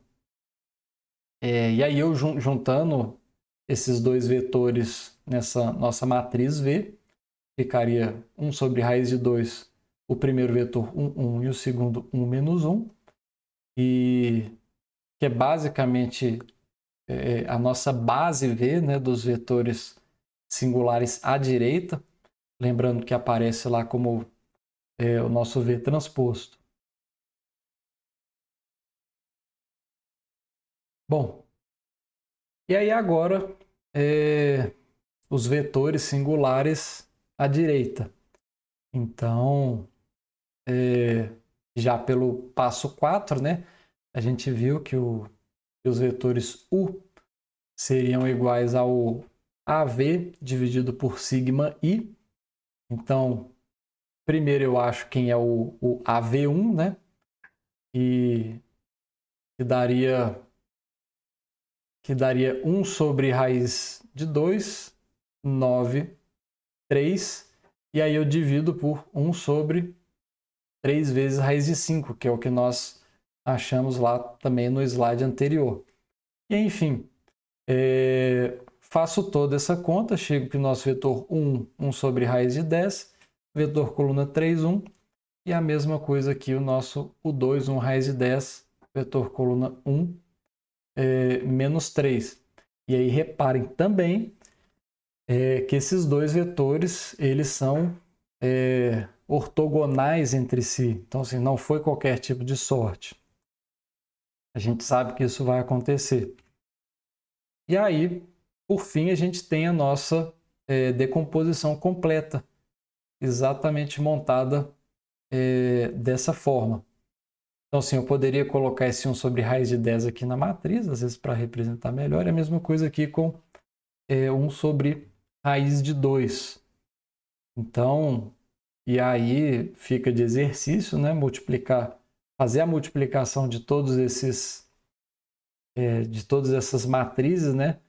e aí eu juntando esses dois vetores nessa nossa matriz V, ficaria 1 sobre raiz de 2, o primeiro vetor 1, 1 e o segundo 1 menos 1, e que é basicamente a nossa base V, né, dos vetores singulares à direita, lembrando que aparece lá como o nosso V transposto. Bom, e aí agora os vetores singulares à direita. Então, já pelo passo 4, né, a gente viu que os vetores U seriam iguais ao AV dividido por sigma I. Então, primeiro eu acho quem é o AV1, né? E que daria 1 sobre raiz de 2, 9, 3. E aí eu divido por 1 sobre 3 vezes raiz de 5, que é o que nós achamos lá também no slide anterior. E enfim, faço toda essa conta, chego que o nosso vetor 1 sobre raiz de 10, vetor coluna 3, 1, e a mesma coisa aqui o nosso U2, 1 raiz de 10, vetor coluna 1, menos 3. E aí reparem também que esses dois vetores, eles são ortogonais entre si. Então, assim, não foi qualquer tipo de sorte. A gente sabe que isso vai acontecer. E aí, por fim, a gente tem a nossa decomposição completa, exatamente montada dessa forma. Então, assim, eu poderia colocar esse 1 sobre raiz de 10 aqui na matriz, às vezes para representar melhor. É a mesma coisa aqui com 1 sobre raiz de 2. Então, e aí fica de exercício, né? Fazer a multiplicação de todos de todas essas matrizes, né?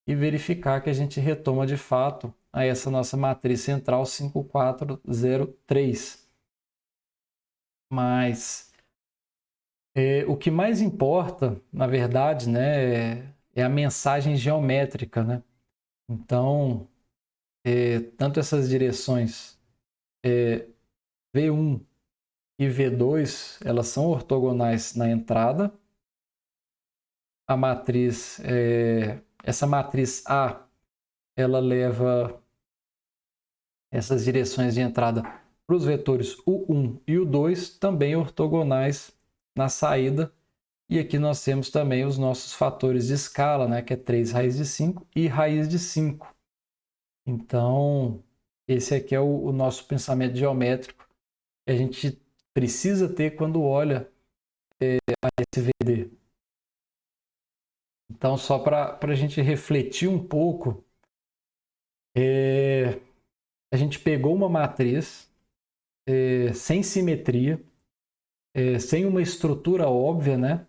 E verificar que a gente retoma de fato a essa nossa matriz central 5403. Mas o que mais importa, na verdade, né, é a mensagem geométrica, né? Então, tanto essas direções V1 e V2, elas são ortogonais na entrada. A matriz, essa matriz A, ela leva essas direções de entrada para os vetores U1 e U2, também ortogonais na saída. E aqui nós temos também os nossos fatores de escala, né, que é 3 raiz de 5 e raiz de 5. Então, esse aqui é o nosso pensamento geométrico que a gente precisa ter quando olha a SVD. Então, só para a gente refletir um pouco, a gente pegou uma matriz sem simetria, sem uma estrutura óbvia, né?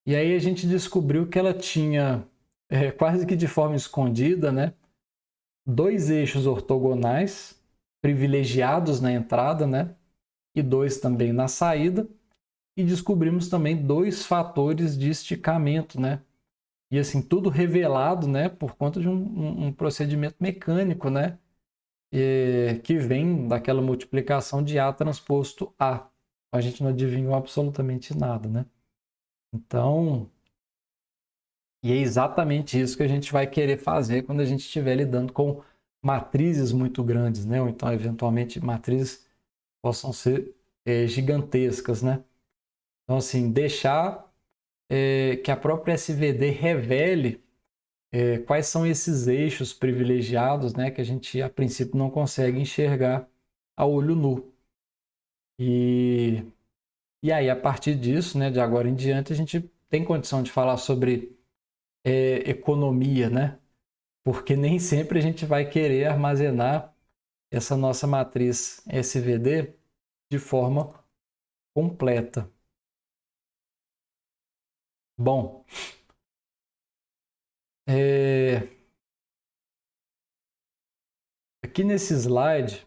E aí a gente descobriu que ela tinha, quase que de forma escondida, né, dois eixos ortogonais privilegiados na entrada, né, e dois também na saída. E descobrimos também dois fatores de esticamento, né? E assim, tudo revelado, né, por conta de um procedimento mecânico, né, que vem daquela multiplicação de A transposto A. A gente não adivinhou absolutamente nada, né? Então, e é exatamente isso que a gente vai querer fazer quando a gente estiver lidando com matrizes muito grandes, né? Ou então, eventualmente, matrizes possam ser gigantescas, né? Então, assim, deixar que a própria SVD revele quais são esses eixos privilegiados, né? Que a gente, a princípio, não consegue enxergar a olho nu. E aí, a partir disso, né, de agora em diante, a gente tem condição de falar sobre economia, né? Porque nem sempre a gente vai querer armazenar essa nossa matriz SVD de forma completa. Bom, aqui nesse slide,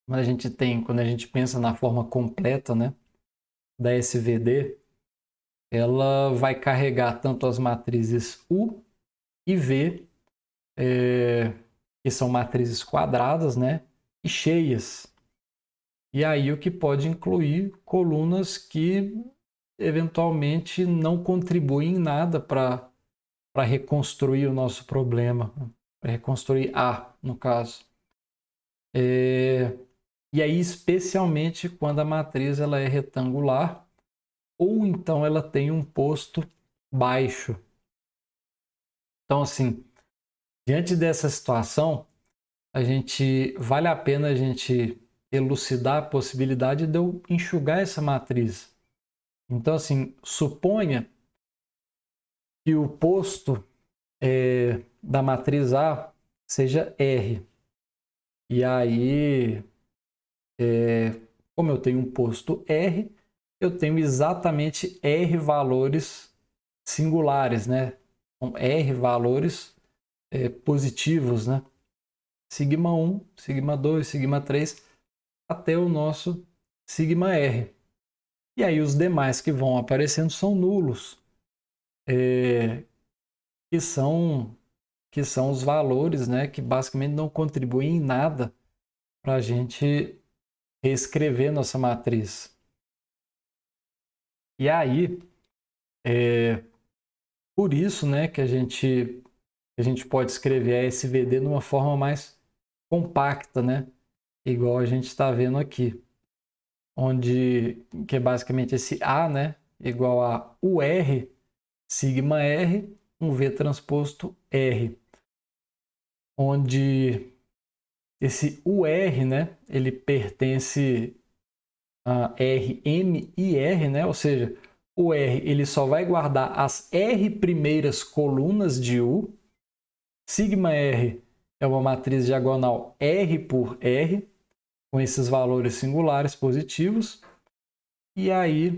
quando a gente pensa na forma completa, né, da SVD, ela vai carregar tanto as matrizes U e V, que são matrizes quadradas, né, e cheias. E aí o que pode incluir colunas que eventualmente não contribuem em nada para reconstruir o nosso problema, para reconstruir A, no caso. E aí, especialmente quando a matriz ela é retangular ou então ela tem um posto baixo. Então, assim, diante dessa situação, vale a pena a gente elucidar a possibilidade de eu enxugar essa matriz. Então, assim, suponha que o posto da matriz A seja R. E aí, como eu tenho um posto R, eu tenho exatamente R valores singulares, né? Com R valores positivos, né? Sigma 1, sigma 2, sigma 3, até o nosso sigma R. E aí os demais que vão aparecendo são nulos, que são os valores, né, que basicamente não contribuem em nada para a gente reescrever nossa matriz. E aí, por isso, né, que a gente pode escrever a SVD de uma forma mais compacta, né? Igual a gente está vendo aqui, onde que é basicamente esse A, né, igual a UR sigma R, um V transposto R, onde esse UR, né, ele pertence a RM e R, né, ou seja, o R ele só vai guardar as R primeiras colunas de U, sigma R é uma matriz diagonal R por R, com esses valores singulares positivos, e aí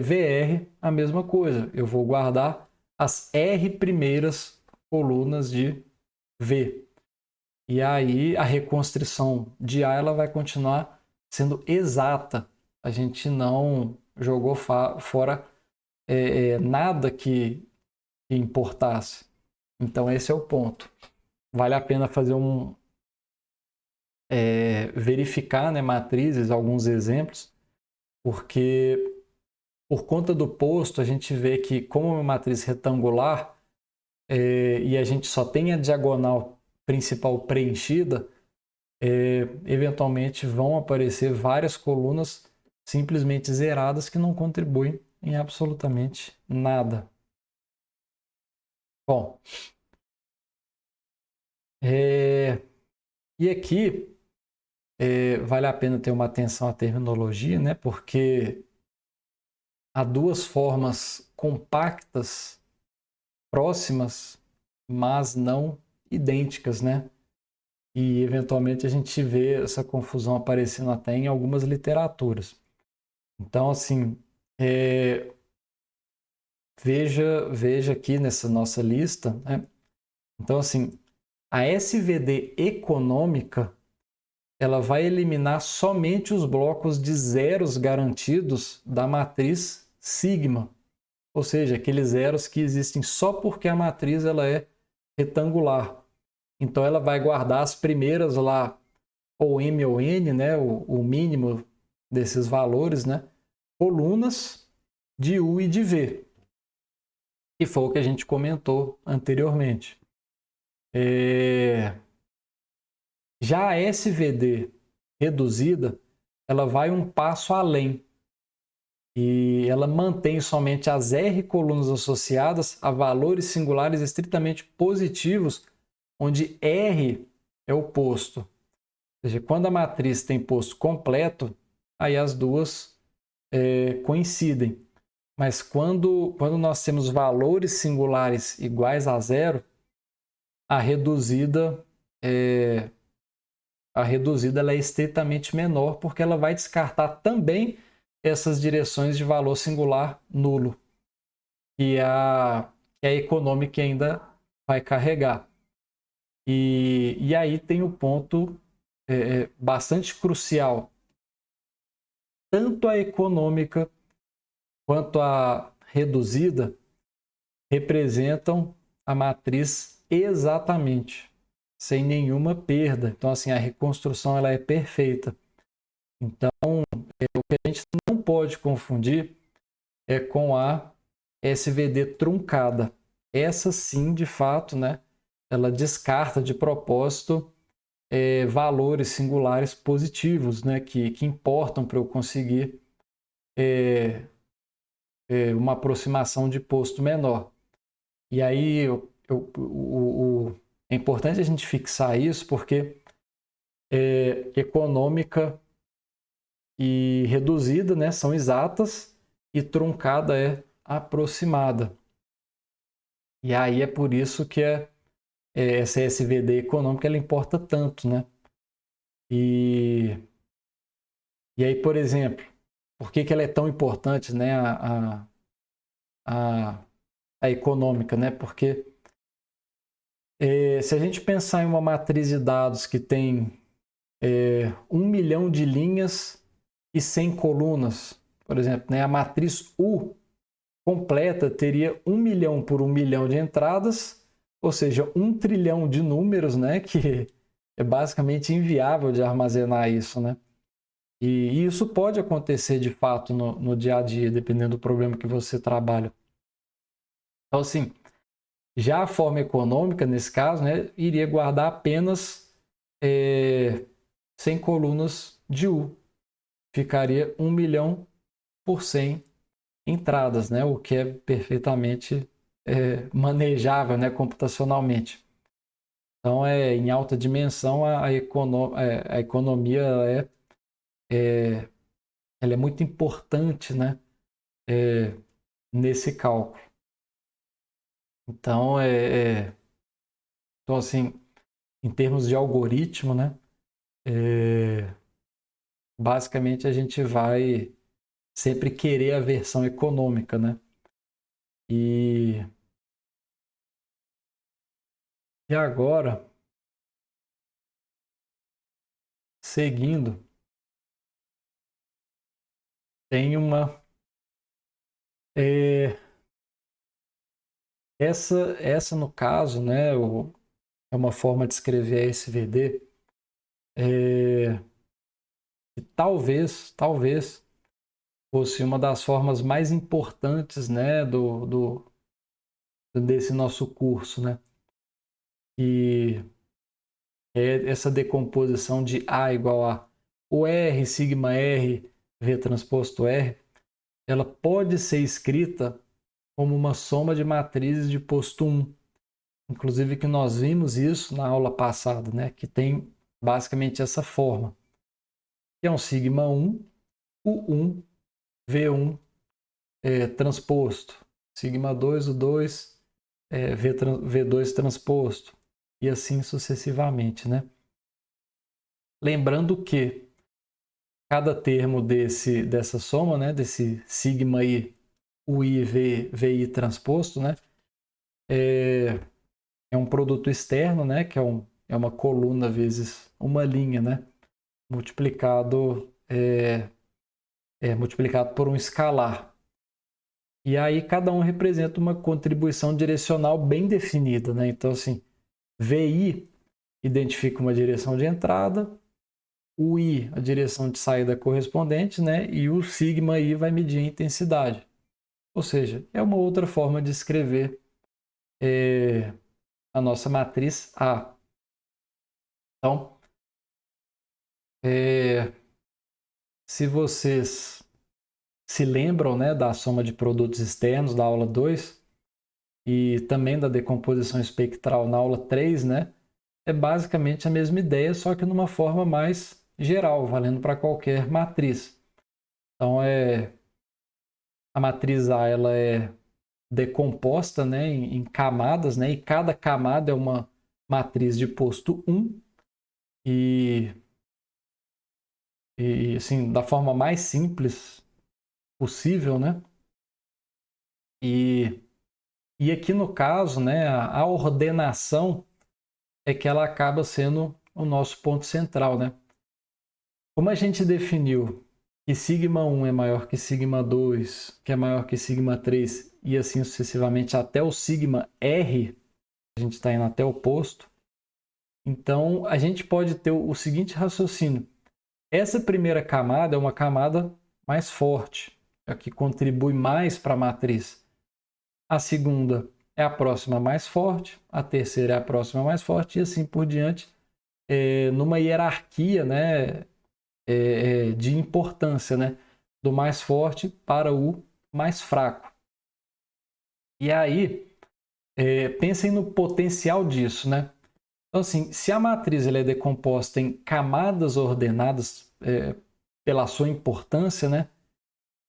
VR a mesma coisa, eu vou guardar as R primeiras colunas de V. E aí a reconstrição de A ela vai continuar sendo exata. A gente não jogou fora nada que importasse. Então esse é o ponto. Vale a pena fazer verificar, né, matrizes, alguns exemplos, porque por conta do posto a gente vê que como é uma matriz retangular e a gente só tem a diagonal principal preenchida, eventualmente vão aparecer várias colunas simplesmente zeradas que não contribuem em absolutamente nada. Bom, e aqui vale a pena ter uma atenção à terminologia, né? Porque há duas formas compactas, próximas, mas não idênticas, né? E eventualmente a gente vê essa confusão aparecendo até em algumas literaturas. Então, assim, veja aqui nessa nossa lista, né? Então, assim, a SVD econômica ela vai eliminar somente os blocos de zeros garantidos da matriz sigma, ou seja, aqueles zeros que existem só porque a matriz ela é retangular. Então, ela vai guardar as primeiras lá, ou M ou N, né, o mínimo desses valores, né, colunas de U e de V, que foi o que a gente comentou anteriormente. Já a SVD reduzida, ela vai um passo além e ela mantém somente as R colunas associadas a valores singulares estritamente positivos, onde R é o posto. Ou seja, quando a matriz tem posto completo, aí as duas coincidem. Mas quando nós temos valores singulares iguais a zero, a reduzida ela é estritamente menor, porque ela vai descartar também essas direções de valor singular nulo, que a econômica ainda vai carregar. E aí tem o ponto bastante crucial. Tanto a econômica quanto a reduzida representam a matriz exatamente, sem nenhuma perda. Então, assim, a reconstrução ela é perfeita. Então, o que a gente não pode confundir é com a SVD truncada. Essa sim, de fato, né, ela descarta de propósito valores singulares positivos, né, que importam para eu conseguir uma aproximação de posto menor. E aí é importante a gente fixar isso porque econômica e reduzida, né, são exatas e truncada é aproximada. E aí é por isso que essa SVD econômica ela importa tanto, né? E aí, por exemplo, por que ela é tão importante, né, a econômica, né? Porque se a gente pensar em uma matriz de dados que tem 1 milhão de linhas e 100 colunas, por exemplo, né, a matriz U completa teria 1 milhão por 1 milhão de entradas, ou seja, 1 trilhão de números, né, que é basicamente inviável de armazenar isso, né? E isso pode acontecer de fato no dia a dia, dependendo do problema que você trabalha. Então, assim, já a forma econômica, nesse caso, né, iria guardar apenas 100 colunas de U. Ficaria 1 milhão por 100 entradas, né, o que é perfeitamente manejável, né, computacionalmente. Então, em alta dimensão, a economia ela é muito importante, né, nesse cálculo. Então, então, assim, em termos de algoritmo, né, basicamente a gente vai sempre querer a versão econômica, né? E agora, seguindo, tem uma é, essa no caso, né, é uma forma de escrever a SVD que talvez fosse uma das formas mais importantes, né, desse nosso curso, né? E é essa decomposição de A igual a o R, sigma R, V transposto R, ela pode ser escrita como uma soma de matrizes de posto 1. Inclusive que nós vimos isso na aula passada, né? Que tem basicamente essa forma. Que é um sigma 1, U1, V1 transposto. Sigma 2, U2, V2 transposto. E assim sucessivamente, né? Lembrando que cada termo dessa soma, né? Desse sigma I, UI, VI transposto, né? É um produto externo, né? Que é uma coluna vezes uma linha, né? Multiplicado, multiplicado por um escalar. E aí cada um representa uma contribuição direcional bem definida, né? Então, assim, VI identifica uma direção de entrada, o I a direção de saída correspondente, né? E o sigma I vai medir a intensidade. Ou seja, é uma outra forma de escrever a nossa matriz A. Então, se vocês se lembram, né, da soma de produtos externos da aula 2 e também da decomposição espectral na aula 3, né, é basicamente a mesma ideia, só que numa forma mais geral, valendo para qualquer matriz. Então, a matriz A ela é decomposta, né, em camadas, né, e cada camada é uma matriz de posto 1 e, assim, da forma mais simples possível, né? E aqui no caso, né, a ordenação é que ela acaba sendo o nosso ponto central, né? Como a gente definiu que sigma 1 é maior que sigma 2, que é maior que sigma 3 e assim sucessivamente até o sigma R, a gente está indo até o posto, então a gente pode ter o seguinte raciocínio. Essa primeira camada é uma camada mais forte, é a que contribui mais para a matriz. A segunda é a próxima mais forte, a terceira é a próxima mais forte e assim por diante, numa hierarquia, né, de importância, né, do mais forte para o mais fraco. E aí, pensem no potencial disso, né? Então, assim, se a matriz ela é decomposta em camadas ordenadas pela sua importância, né,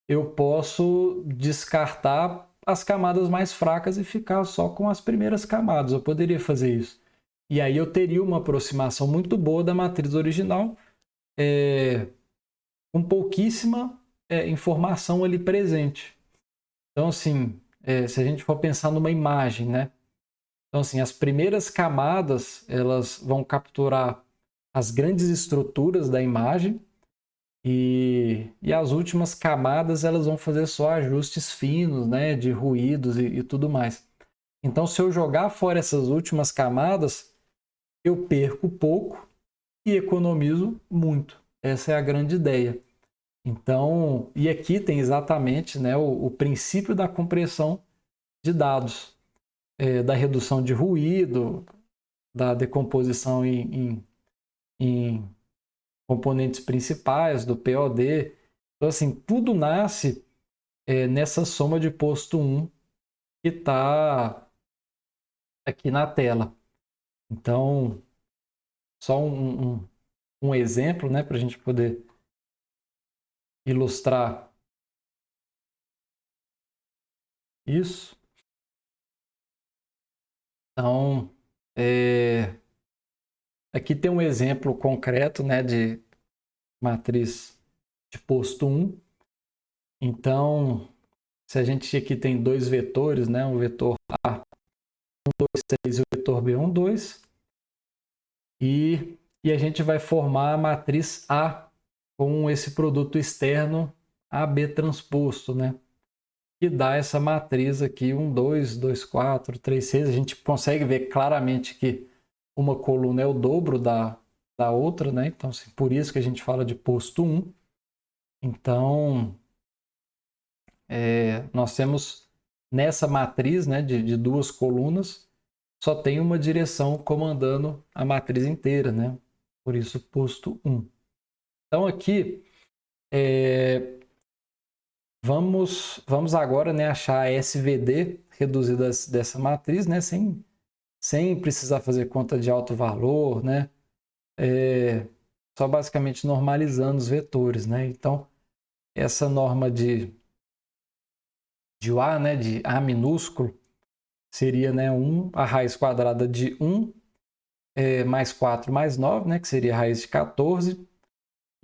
eu posso descartar as camadas mais fracas e ficar só com as primeiras camadas. Eu poderia fazer isso. E aí eu teria uma aproximação muito boa da matriz original, com pouquíssima informação ali presente. Então, assim, se a gente for pensar numa imagem, né? Então, assim, as primeiras camadas, elas vão capturar as grandes estruturas da imagem e as últimas camadas, elas vão fazer só ajustes finos, né? De ruídos e tudo mais. Então, se eu jogar fora essas últimas camadas, eu perco pouco e economizo muito. essa é a grande ideia. Então, e aqui tem exatamente, né, o princípio da compressão de dados, da redução de ruído, da decomposição em componentes principais, do POD. Então, assim, tudo nasce nessa soma de posto 1 que está aqui na tela. Então, só um exemplo, né, para a gente poder ilustrar isso. Então, aqui tem um exemplo concreto, né, de matriz de posto 1. Então, se a gente aqui tem dois vetores, né, o vetor A 1, 2, 3 e o vetor B 1, 2, e a gente vai formar a matriz A com esse produto externo AB transposto, né? Que dá essa matriz aqui 1, 2, 2, 4, 3, 6. A gente consegue ver claramente que uma coluna é o dobro da outra, né? Então, assim, por isso que a gente fala de posto 1. Então, nós temos nessa matriz, né, de duas colunas, só tem uma direção comandando a matriz inteira, né? Por isso, posto 1. Então, aqui, vamos agora, né, achar a SVD reduzida dessa matriz, né, sem precisar fazer conta de alto valor, né? Só basicamente normalizando os vetores, né? Então, essa norma de A, né, de A minúsculo, seria, né, a raiz quadrada de 1 mais 4 mais 9, né, que seria a raiz de 14,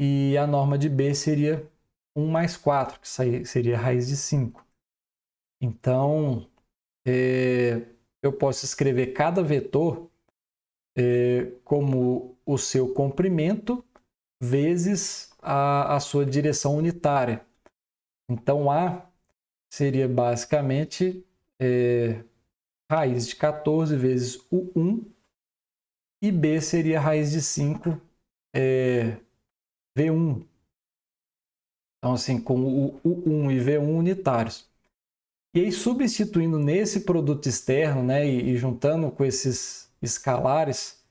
e a norma de B seria 1 mais 4, que seria a raiz de 5. Então, eu posso escrever cada vetor como o seu comprimento vezes a sua direção unitária. Então, A seria basicamente raiz de 14 vezes o 1, e B seria a raiz de 5 V1. Então, assim, com o 1 e V1 unitários. E aí, substituindo nesse produto externo, né, e juntando com esses escalares,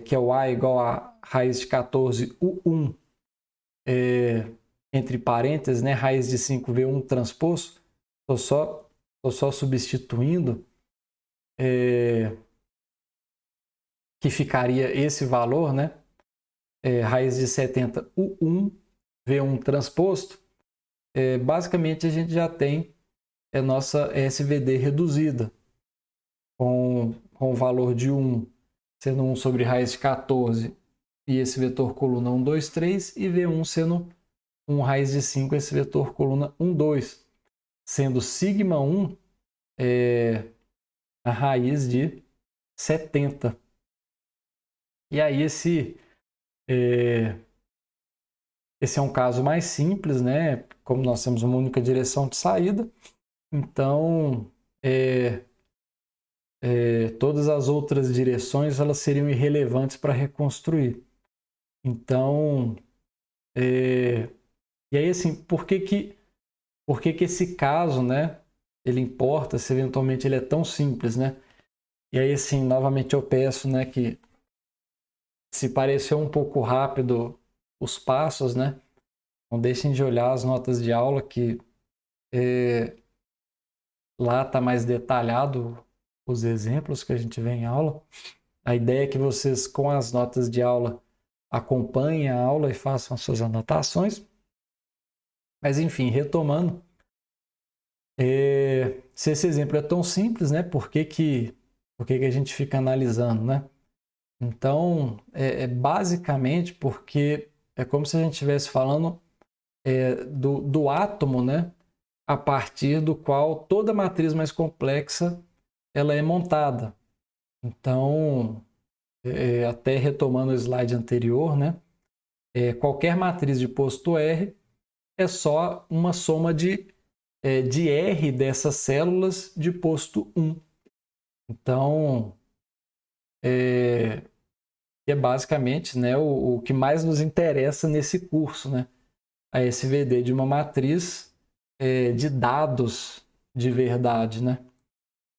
que é o A igual a raiz de 14 U1, entre parênteses, né, raiz de 5 V1 transposto, estou só substituindo, que ficaria esse valor, né, raiz de 70 U1 V1 transposto. Basicamente, a gente já tem a nossa SVD reduzida, com o valor de 1 sendo 1 sobre raiz de 14 e esse vetor coluna 1, 2, 3, e V1 sendo 1 raiz de 5, esse vetor coluna 1, 2, sendo sigma 1 a raiz de 70. E aí esse é um caso mais simples, né? Como nós temos uma única direção de saída, então todas as outras direções elas seriam irrelevantes para reconstruir. Então, e aí assim, por que esse caso, né, ele importa se eventualmente ele é tão simples, né? E aí assim, novamente eu peço, né, que se pareceu um pouco rápido os passos, né, não deixem de olhar as notas de aula que lá está mais detalhado os exemplos que a gente vê em aula. A ideia é que vocês, com as notas de aula, acompanhem a aula e façam as suas anotações. Mas, enfim, retomando, se esse exemplo é tão simples, né, por que a gente fica analisando, né? Então, basicamente porque é como se a gente estivesse falando do átomo, né, a partir do qual toda matriz mais complexa ela é montada. Então, até retomando o slide anterior, né, qualquer matriz de posto R é só uma soma de R dessas células de posto 1. Então, que é basicamente, né, o que mais nos interessa nesse curso, né? A SVD de uma matriz de dados de verdade, né?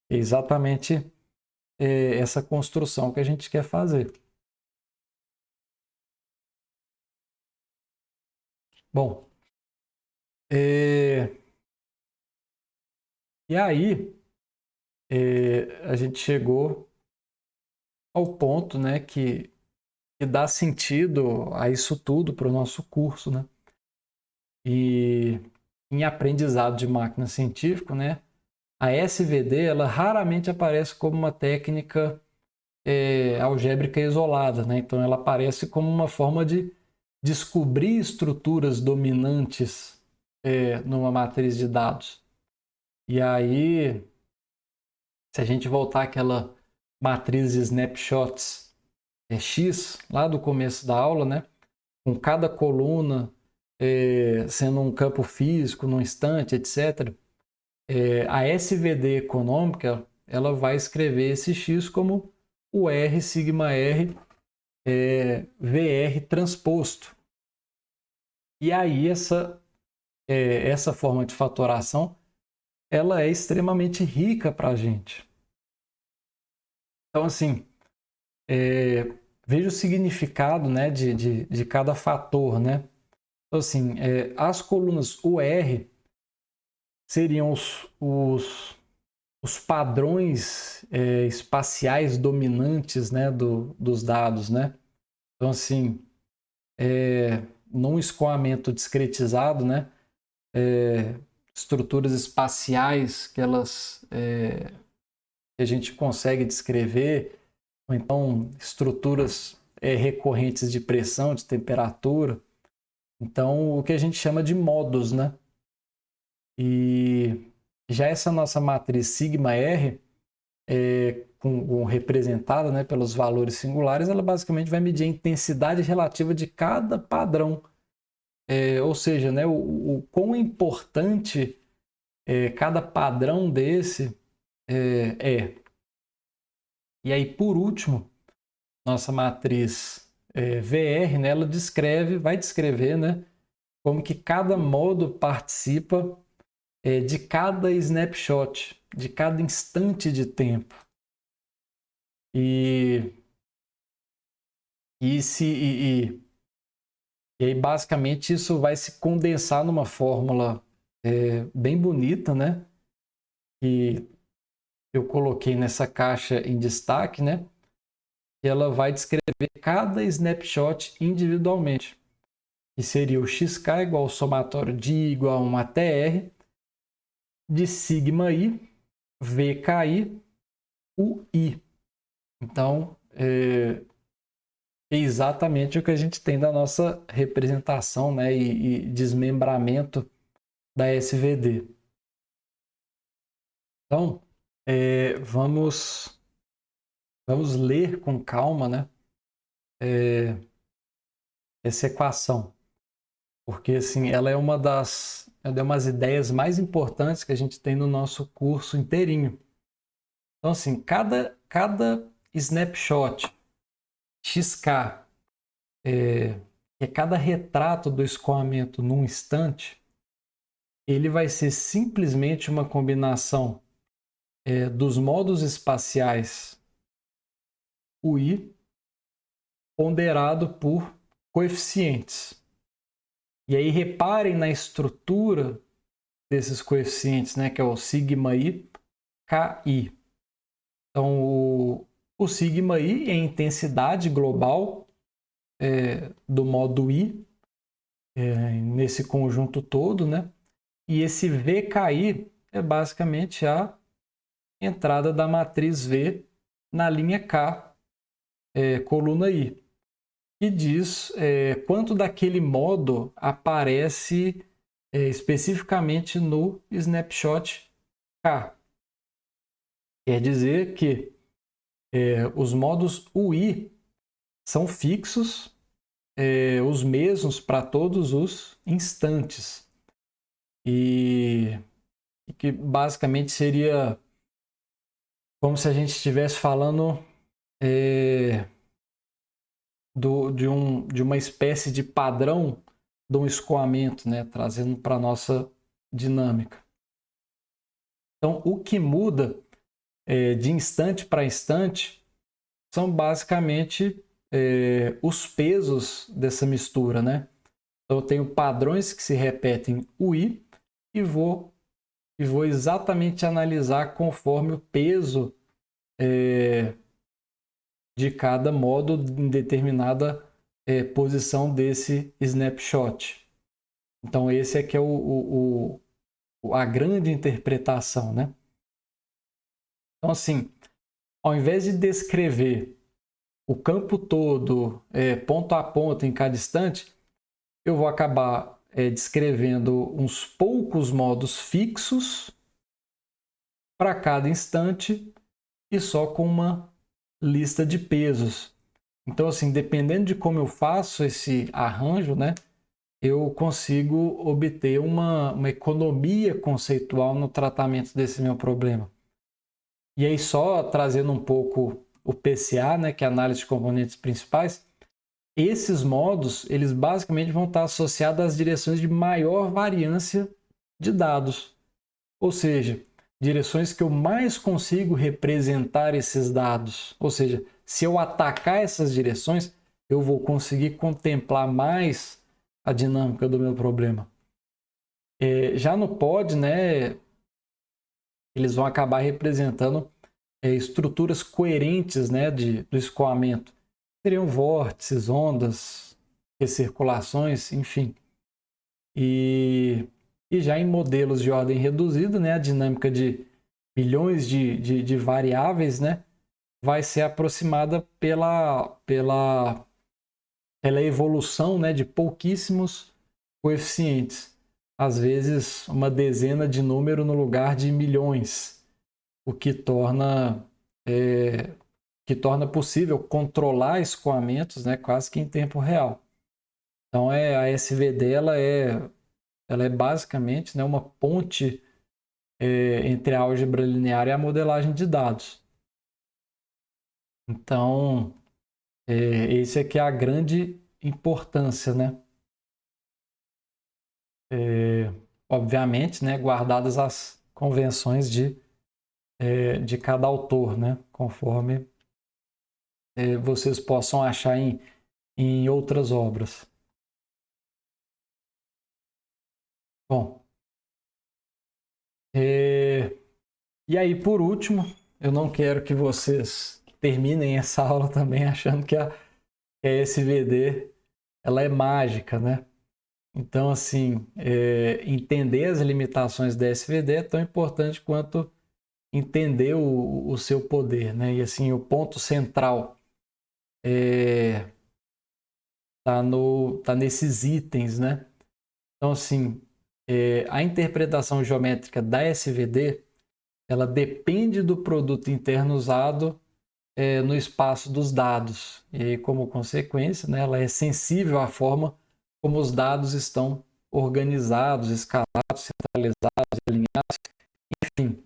É exatamente essa construção que a gente quer fazer. Bom, e aí a gente chegou ao ponto, né, que dá sentido a isso tudo para o nosso curso, né? E em aprendizado de máquina científico, né, a SVD ela raramente aparece como uma técnica algébrica isolada, né? Então ela aparece como uma forma de descobrir estruturas dominantes numa matriz de dados. E aí, se a gente voltar àquela matriz de snapshots X, lá do começo da aula, né? Com cada coluna sendo um campo físico, num instante, etc. A SVD econômica ela vai escrever esse X como o R sigma R VR transposto. E aí essa forma de fatoração ela é extremamente rica para a gente. Então, assim, veja o significado, né, de cada fator, né? Então, assim, as colunas UR seriam os padrões espaciais dominantes, né, dos dados, né? Então, assim, num escoamento discretizado, né, estruturas espaciais que a gente consegue descrever, ou então estruturas recorrentes de pressão, de temperatura. Então, o que a gente chama de modos, né? E já essa nossa matriz sigma R, representada, né, pelos valores singulares, ela basicamente vai medir a intensidade relativa de cada padrão. Ou seja, né, o quão importante cada padrão desse é. E aí, por último, nossa matriz VR, né, ela vai descrever, né, como que cada modo participa de cada snapshot, de cada instante de tempo. E, e, se, e aí, basicamente, isso vai se condensar numa fórmula bem bonita, né? Que eu coloquei nessa caixa em destaque, né? E ela vai descrever cada snapshot individualmente. Que seria o xk igual ao somatório de I igual a 1 até R, de sigma I, VKI, UI. Então, é exatamente o que a gente tem da nossa representação, né, e desmembramento da SVD. Então, vamos ler com calma, né, essa equação, porque assim, ela é uma das ideias mais importantes que a gente tem no nosso curso inteirinho. Então, assim, cada snapshot XK, que é cada retrato do escoamento num instante, ele vai ser simplesmente uma combinação dos modos espaciais UI ponderado por coeficientes. E aí reparem na estrutura desses coeficientes, né, que é o sigma I, KI. Então, o sigma I é a intensidade global do modo I, nesse conjunto todo, né? E esse VKI é basicamente a entrada da matriz V na linha K, coluna I, que diz quanto daquele modo aparece especificamente no snapshot K. Quer dizer que os modos UI são fixos, os mesmos para todos os instantes. E que basicamente seria como se a gente estivesse falando de uma espécie de padrão de um escoamento, né? Trazendo para a nossa dinâmica. Então, o que muda de instante para instante são basicamente os pesos dessa mistura, né? Então, eu tenho padrões que se repetem o I e vou exatamente analisar conforme o peso de cada modo em determinada posição desse snapshot. Então, esse é que é a grande interpretação, né? Então, assim, ao invés de descrever o campo todo, ponto a ponto, em cada instante, eu vou acabar descrevendo uns poucos modos fixos para cada instante e só com uma lista de pesos. Então, assim, dependendo de como eu faço esse arranjo, né, eu consigo obter uma economia conceitual no tratamento desse meu problema. E aí, só trazendo um pouco o PCA, né, que é a análise de componentes principais, esses modos, eles basicamente vão estar associados às direções de maior variância de dados. Ou seja, direções que eu mais consigo representar esses dados. Ou seja, se eu atacar essas direções, eu vou conseguir contemplar mais a dinâmica do meu problema. Já no pod, né, eles vão acabar representando estruturas coerentes, né, do escoamento. Seriam vórtices, ondas, recirculações, enfim. E já em modelos de ordem reduzida, né, a dinâmica de milhões de variáveis, né, vai ser aproximada pela evolução, né, de pouquíssimos coeficientes. Às vezes, uma dezena de número no lugar de milhões, o que torna possível controlar escoamentos, né, quase que em tempo real. Então, a SVD ela é basicamente, né, uma ponte entre a álgebra linear e a modelagem de dados. Então, esse aqui é a grande importância, né? Obviamente, né, guardadas as convenções de cada autor, né? Conforme vocês possam achar em outras obras. Bom, e aí, por último, eu não quero que vocês terminem essa aula também achando que a SVD ela é mágica, né? Então, assim, entender as limitações da SVD é tão importante quanto entender o seu poder, né? E, assim, o ponto central tá nesses itens, né? Então, assim, a interpretação geométrica da SVD, ela depende do produto interno usado no espaço dos dados. E, como consequência, né, ela é sensível à forma como os dados estão organizados, escalados, centralizados, alinhados, enfim.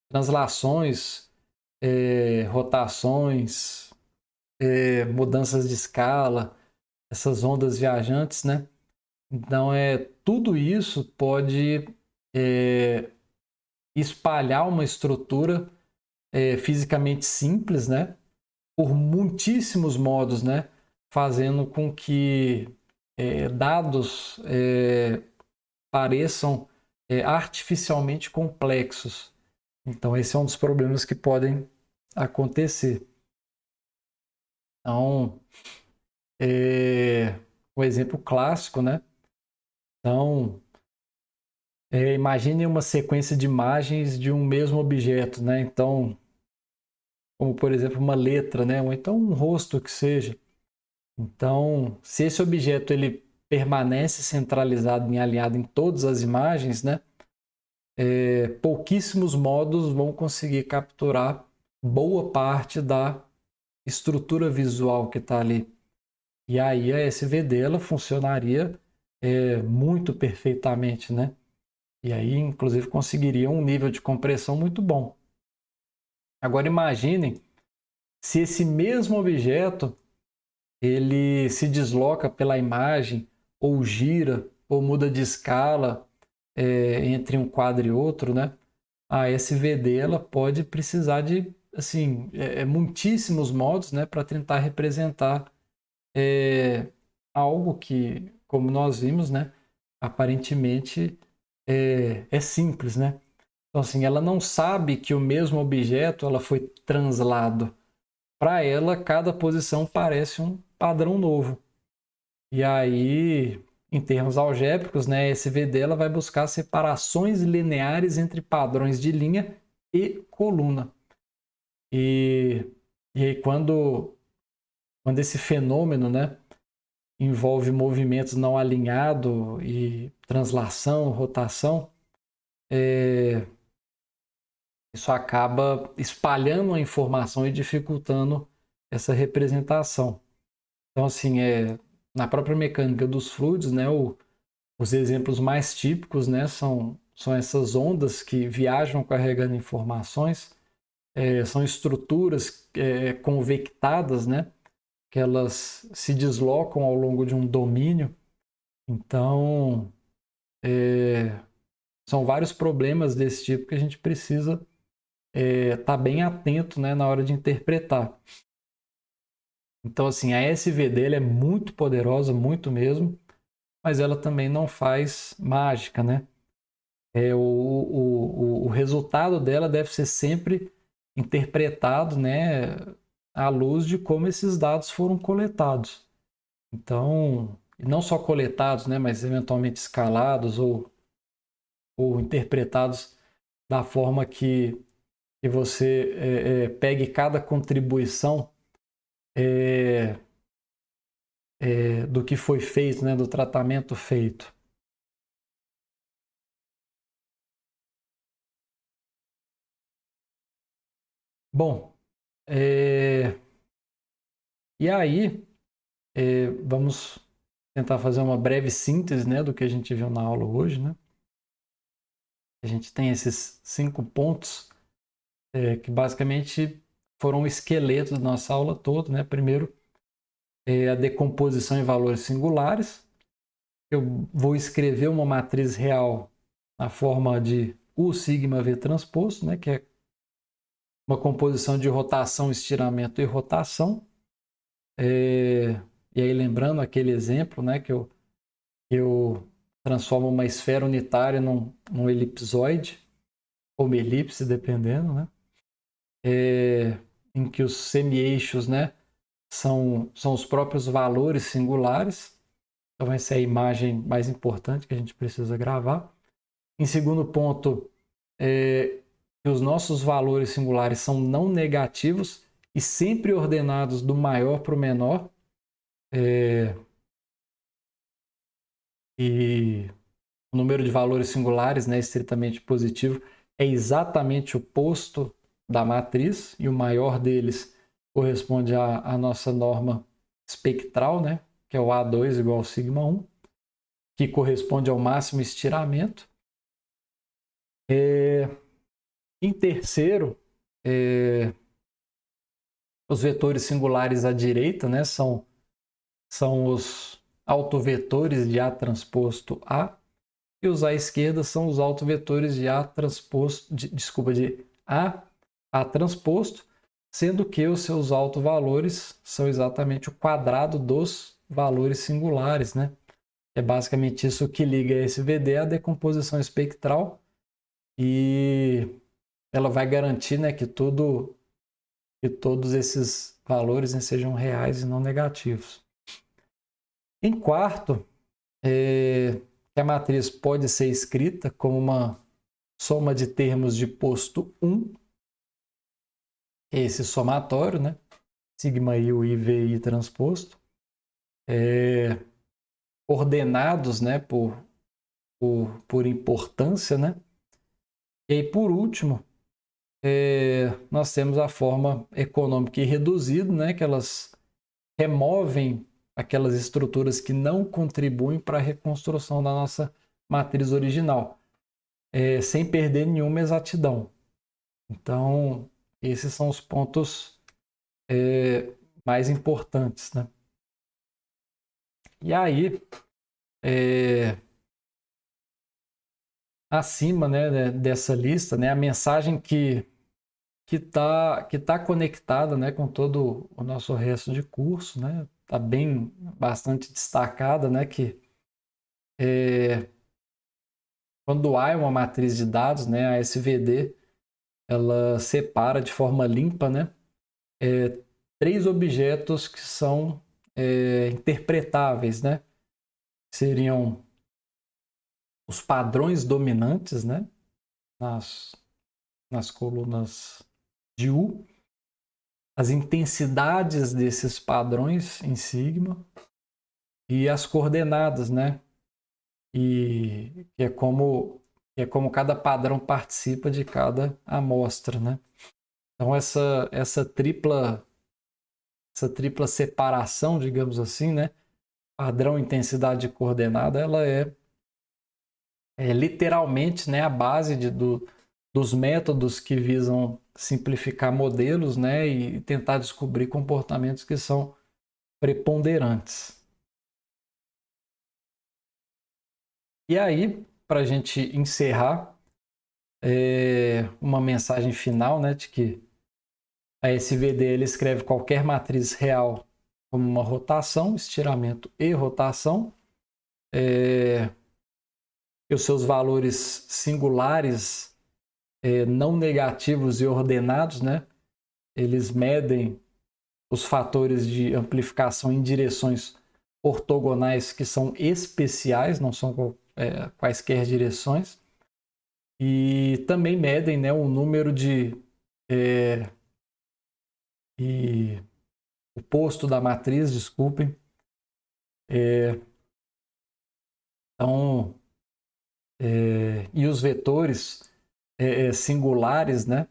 Translações, rotações, mudanças de escala, essas ondas viajantes, né? Então, tudo isso pode espalhar uma estrutura fisicamente simples, né? Por muitíssimos modos, né? Fazendo com que dados pareçam artificialmente complexos. Então, esse é um dos problemas que podem acontecer. Então, um exemplo clássico, né? Então, imagine uma sequência de imagens de um mesmo objeto, né? Então, como por exemplo uma letra, né? Ou então um rosto que seja. Então, se esse objeto ele permanece centralizado e alinhado em todas as imagens, né? Pouquíssimos modos vão conseguir capturar boa parte da estrutura visual que está ali. E aí a SVD ela funcionaria muito perfeitamente, né? E aí, inclusive, conseguiria um nível de compressão muito bom. Agora imaginem se esse mesmo objeto ele se desloca pela imagem, ou gira, ou muda de escala entre um quadro e outro, né? A SVD ela pode precisar de assim, muitíssimos modos, né, para tentar representar algo que, como nós vimos, né, aparentemente é simples, né? Então, assim, ela não sabe que o mesmo objeto ela foi translado. Para ela, cada posição parece um padrão novo. E aí, em termos algébricos, né, a SVD ela vai buscar separações lineares entre padrões de linha e coluna. E aí, quando esse fenômeno, né, envolve movimentos não alinhados e translação, rotação, isso acaba espalhando a informação e dificultando essa representação. Então, assim, na própria mecânica dos fluidos, né, os exemplos mais típicos, né, são essas ondas que viajam carregando informações, são estruturas convectadas, né, que elas se deslocam ao longo de um domínio. Então, são vários problemas desse tipo que a gente precisa estar bem atento, né, na hora de interpretar. Então, assim, a SVD ela é muito poderosa, muito mesmo, mas ela também não faz mágica, né? O resultado dela deve ser sempre interpretado, né, à luz de como esses dados foram coletados. Então, não só coletados, né, mas eventualmente escalados ou interpretados da forma que você pegue cada contribuição do que foi feito, né, do tratamento feito. Bom, e aí vamos tentar fazer uma breve síntese, né, do que a gente viu na aula hoje, né? A gente tem esses 5 pontos que basicamente foram o esqueleto da nossa aula toda, né? Primeiro, a decomposição em valores singulares. Eu vou escrever uma matriz real na forma de U sigma V transposto, né? Que é uma composição de rotação, estiramento e rotação. E aí, lembrando aquele exemplo, né? Que eu transformo uma esfera unitária num elipsoide, ou uma elipse, dependendo, né? Em que os semi-eixos, né, são os próprios valores singulares. Então, essa é a imagem mais importante que a gente precisa gravar. Em segundo ponto, que os nossos valores singulares são não negativos e sempre ordenados do maior para o menor. E o número de valores singulares, né, estritamente positivo, é exatamente o posto da matriz, e o maior deles corresponde à nossa norma espectral, né, que é o A2 igual ao sigma 1, que corresponde ao máximo estiramento. Em terceiro, os vetores singulares à direita, né, são os autovetores de A transposto A, e os à esquerda são os autovetores de A transposto, de A transposto, sendo que os seus autovalores são exatamente o quadrado dos valores singulares, né? É basicamente isso que liga esse VD à decomposição espectral, e ela vai garantir, né, que todos esses valores, né, sejam reais e não negativos. Em quarto, que a matriz pode ser escrita como uma soma de termos de posto 1, esse somatório, né? Sigma I, o I, V, I transposto, ordenados, né, por importância, né? E aí, por último, nós temos a forma econômica irreduzida, né, que elas removem aquelas estruturas que não contribuem para a reconstrução da nossa matriz original, sem perder nenhuma exatidão. Então, esses são os pontos mais importantes, né? E aí, acima, né, dessa lista, né, a mensagem que tá conectada, né, com todo o nosso resto de curso, né? Tá bastante destacada, né, que quando há uma matriz de dados, né, a SVD, ela separa de forma limpa, né, 3 objetos que são interpretáveis, né? Seriam os padrões dominantes, né, nas colunas de U, as intensidades desses padrões em sigma e as coordenadas, né? E que é como cada padrão participa de cada amostra, né? Então essa tripla separação, digamos assim, né? Padrão, intensidade e coordenada, ela é literalmente, né, a base dos métodos que visam simplificar modelos, né, e tentar descobrir comportamentos que são preponderantes. E aí, para a gente encerrar, uma mensagem final, né, de que a SVD ele escreve qualquer matriz real como uma rotação, estiramento e rotação, e os seus valores singulares, não negativos e ordenados, né, eles medem os fatores de amplificação em direções ortogonais que são especiais, não são quaisquer direções, e também medem, né, o número de e o posto da matriz, desculpem. Então, e os vetores singulares, né,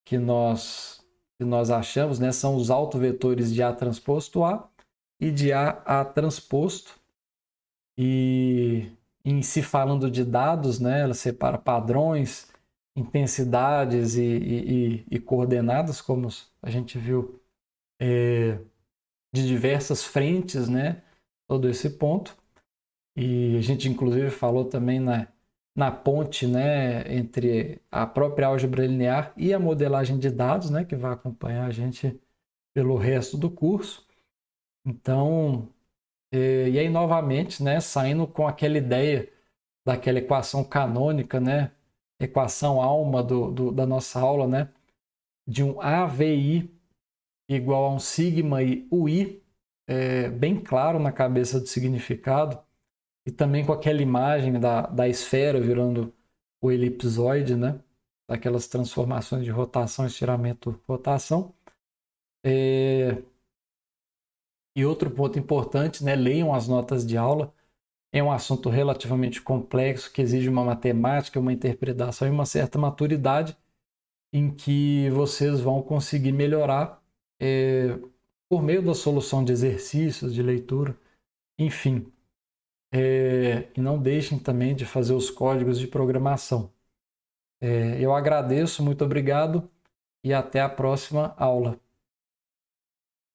que nós achamos, né, são os autovetores de A transposto A e de A transposto. E em se falando de dados, né, ela separa padrões, intensidades e coordenadas, como a gente viu, de diversas frentes, né, todo esse ponto. E a gente inclusive falou também na ponte, né, entre a própria álgebra linear e a modelagem de dados, né, que vai acompanhar a gente pelo resto do curso. Então, e aí novamente, né, saindo com aquela ideia daquela equação canônica, né, equação alma da nossa aula, né, de um AVI igual a um sigma e UI, bem claro na cabeça do significado, e também com aquela imagem da esfera virando o elipsoide, né, daquelas transformações de rotação, estiramento, rotação. E outro ponto importante, né, leiam as notas de aula. É um assunto relativamente complexo que exige uma matemática, uma interpretação e uma certa maturidade em que vocês vão conseguir melhorar por meio da solução de exercícios, de leitura, enfim. E não deixem também de fazer os códigos de programação. Eu agradeço, muito obrigado e até a próxima aula.